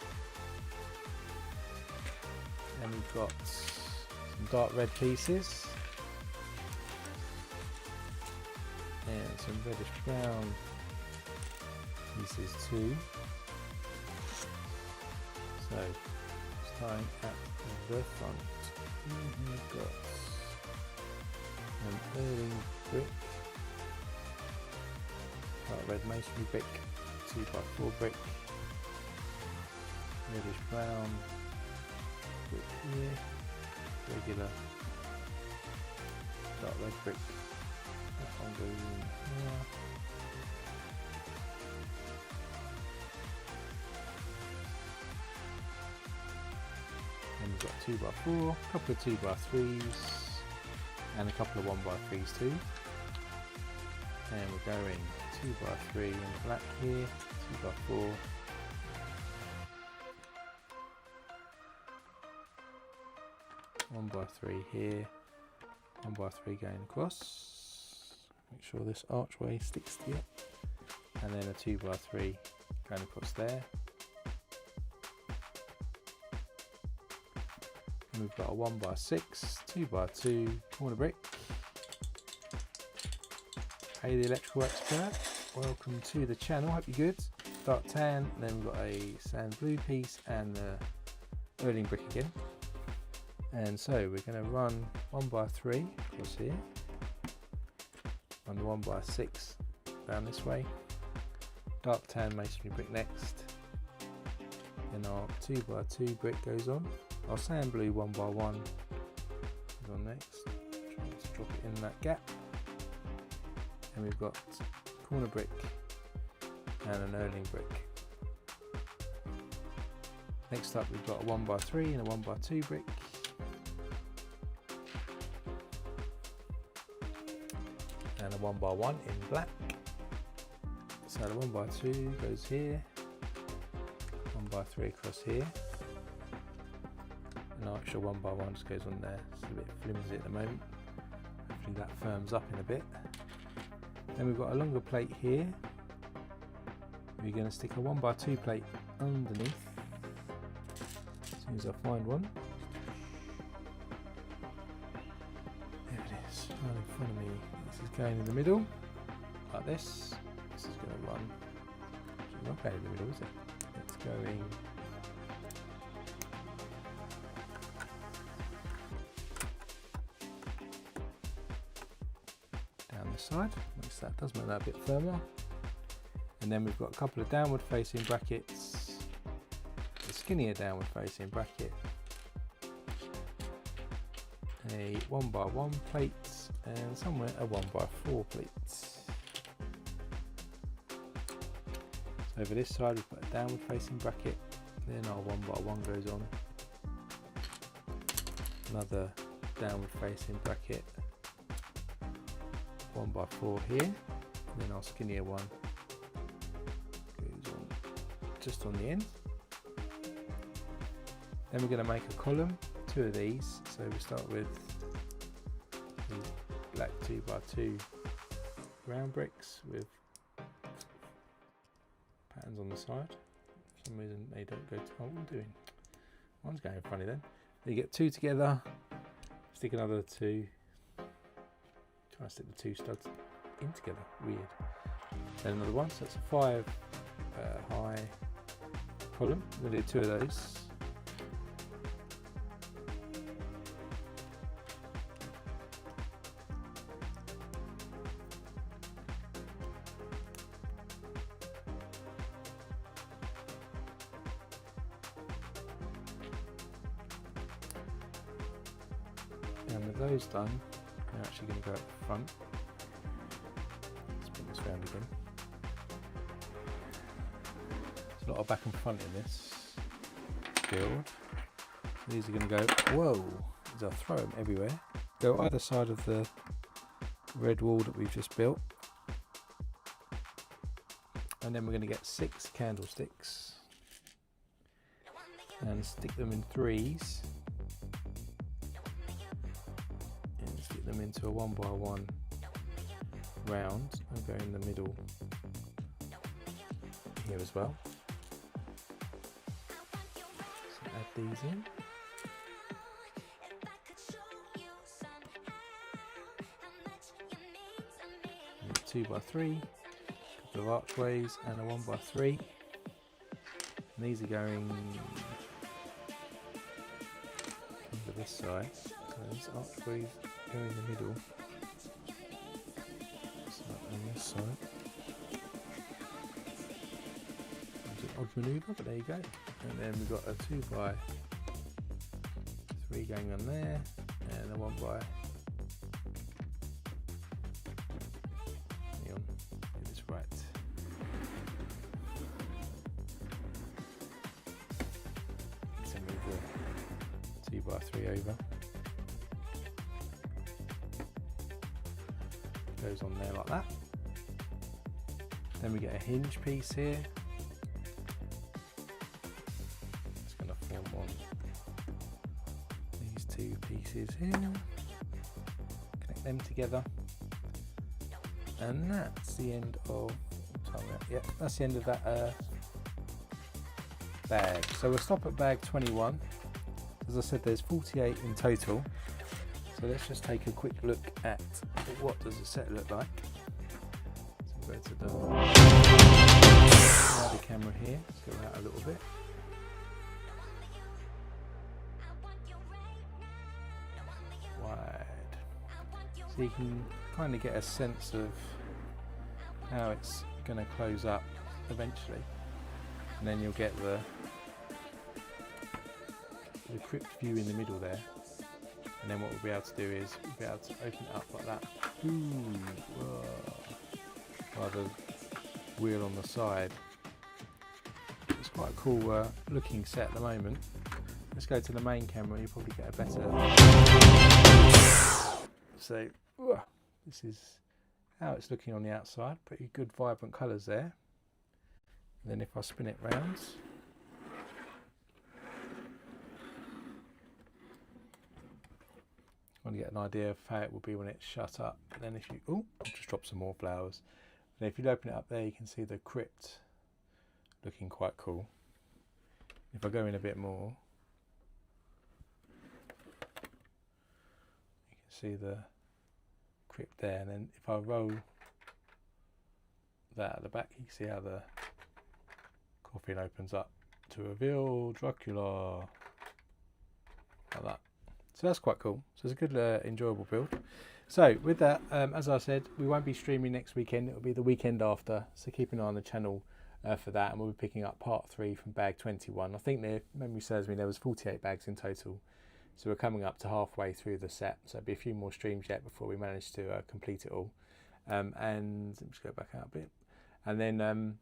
And we've got some dark red pieces and some reddish brown pieces too. So starting at the front, we've got an Erling brick, dark red masonry brick, 2x4 brick, reddish brown brick here, regular dark red brick, that one goes in here, and we've got 2x4, a couple of 2x3s and a couple of 1x3s too, and we're going 2x3 in black here, 2x4, 1x3 here, 1x3 going across, make sure this archway sticks to it, and then a 2x3 going across there. And we've got a 1x6, 2x2 corner brick. Hey the electrical expert, welcome to the channel, hope you're good. dark tan, and then we've got a sand blue piece and the Erling brick again. And so we're going to run 1x3 across here, run the 1x6 down this way, dark tan masonry brick next, then our 2x2 brick goes on, our sand blue 1x1 goes on next, try to drop it in that gap, and we've got corner brick and an Erling brick. Next up we've got a 1x3 and a 1x2 brick, and a 1x1 in black. So the 1x2 goes here, 1x3 across here, and our actual 1x1 just goes on there. It's a bit flimsy at the moment, hopefully that firms up in a bit. Then we've got a longer plate here, we're going to stick a 1x2 plate underneath, as soon as I find one. There it is, right in front of me. This is going in the middle, like this. This is going to run, it's not going in the middle, is it? It's going down the side, makes that, does make that a bit firmer. And then we've got a couple of downward facing brackets, a skinnier downward facing bracket, a 1x1 plate, and somewhere a 1x4 plate. So over this side we've got a downward facing bracket, then our 1x1 goes on, another downward facing bracket, 1x4 here, and then our skinnier one goes on just on the end. Then we're going to make a column, two of these, so we start with these black 2x2 round bricks with patterns on the side. For some reason they don't go to, oh, what am I doing? One's going funny then. You get two together, stick another two, try to stick the two studs in together, weird. Then another one, so that's a 5 high column. We'll do two of those. And with those done, we're actually going to go up the front. Let's bring this round again. There's a lot of back and front in this build. These are going to go, whoa, as I throw them everywhere. Go either side of the red wall that we've just built. And then we're going to get 6 candlesticks and stick them in threes. Stick them into a 1x1 round and go in the middle here as well. So add these in. And 2x3, a couple of archways and a 1x3. And these are going over this side. So these archways go in the middle, so on this side. It's an odd manoeuvre, but there you go. And then we've got a 2x3 going on there, and a 1x. Hang on, get this right. Let's move the 2x3 over. Goes on there like that. Then we get a hinge piece here. It's going to form on these two pieces here. Connect them together. And that's the end of, yeah, that's the end of that bag. So we'll stop at bag 21. As I said, there's 48 in total. So let's just take a quick look at what does the set look like. So we'll go to the camera here. Let's go out a little bit. Wide. So you can kind of get a sense of how it's going to close up eventually. And then you'll get the crypt view in the middle there. And then what we'll be able to do is we'll be able to open it up like that. Ooh, whoa. By the wheel on the side. It's quite a cool looking set at the moment. Let's go to the main camera, you'll probably get a better. So this is how it's looking on the outside. Pretty good vibrant colours there. And then if I spin it round, I want to get an idea of how it will be when it's shut up. But then if you, I'll just drop some more flowers. And if you open it up there, you can see the crypt looking quite cool. If I go in a bit more, you can see the crypt there. And then if I roll that at the back, you can see how the coffin opens up to reveal Dracula, like that. So that's quite cool. So it's a good enjoyable build. So with that, as I said, we won't be streaming next weekend. It'll be the weekend after, so keep an eye on the channel for that, and we'll be picking up part 3 from bag 21. I think, if memory serves me, there was 48 bags in total, so we're coming up to halfway through the set, so there'll be a few more streams yet before we manage to complete it all. And let me just go back out a bit, and then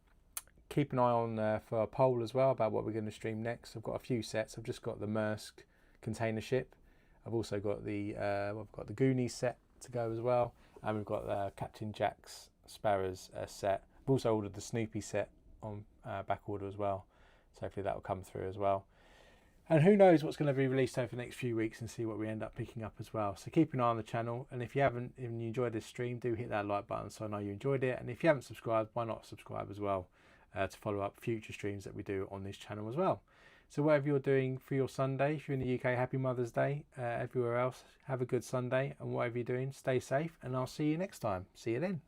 keep an eye on for a poll as well about what we're going to stream next. I've got a few sets. I've just got the Maersk container ship. I've also got the Goonies set to go as well, and we've got Captain Jack's Sparrows set. I've also ordered the Snoopy set on back order as well, so hopefully that will come through as well. And who knows what's going to be released over the next few weeks, and see what we end up picking up as well. So keep an eye on the channel, and if you enjoyed this stream, do hit that like button so I know you enjoyed it. And if you haven't subscribed, why not subscribe as well to follow up future streams that we do on this channel as well. So whatever you're doing for your Sunday, if you're in the UK, happy Mother's Day. Everywhere else, have a good Sunday, and whatever you're doing, stay safe, and I'll see you next time. See you then.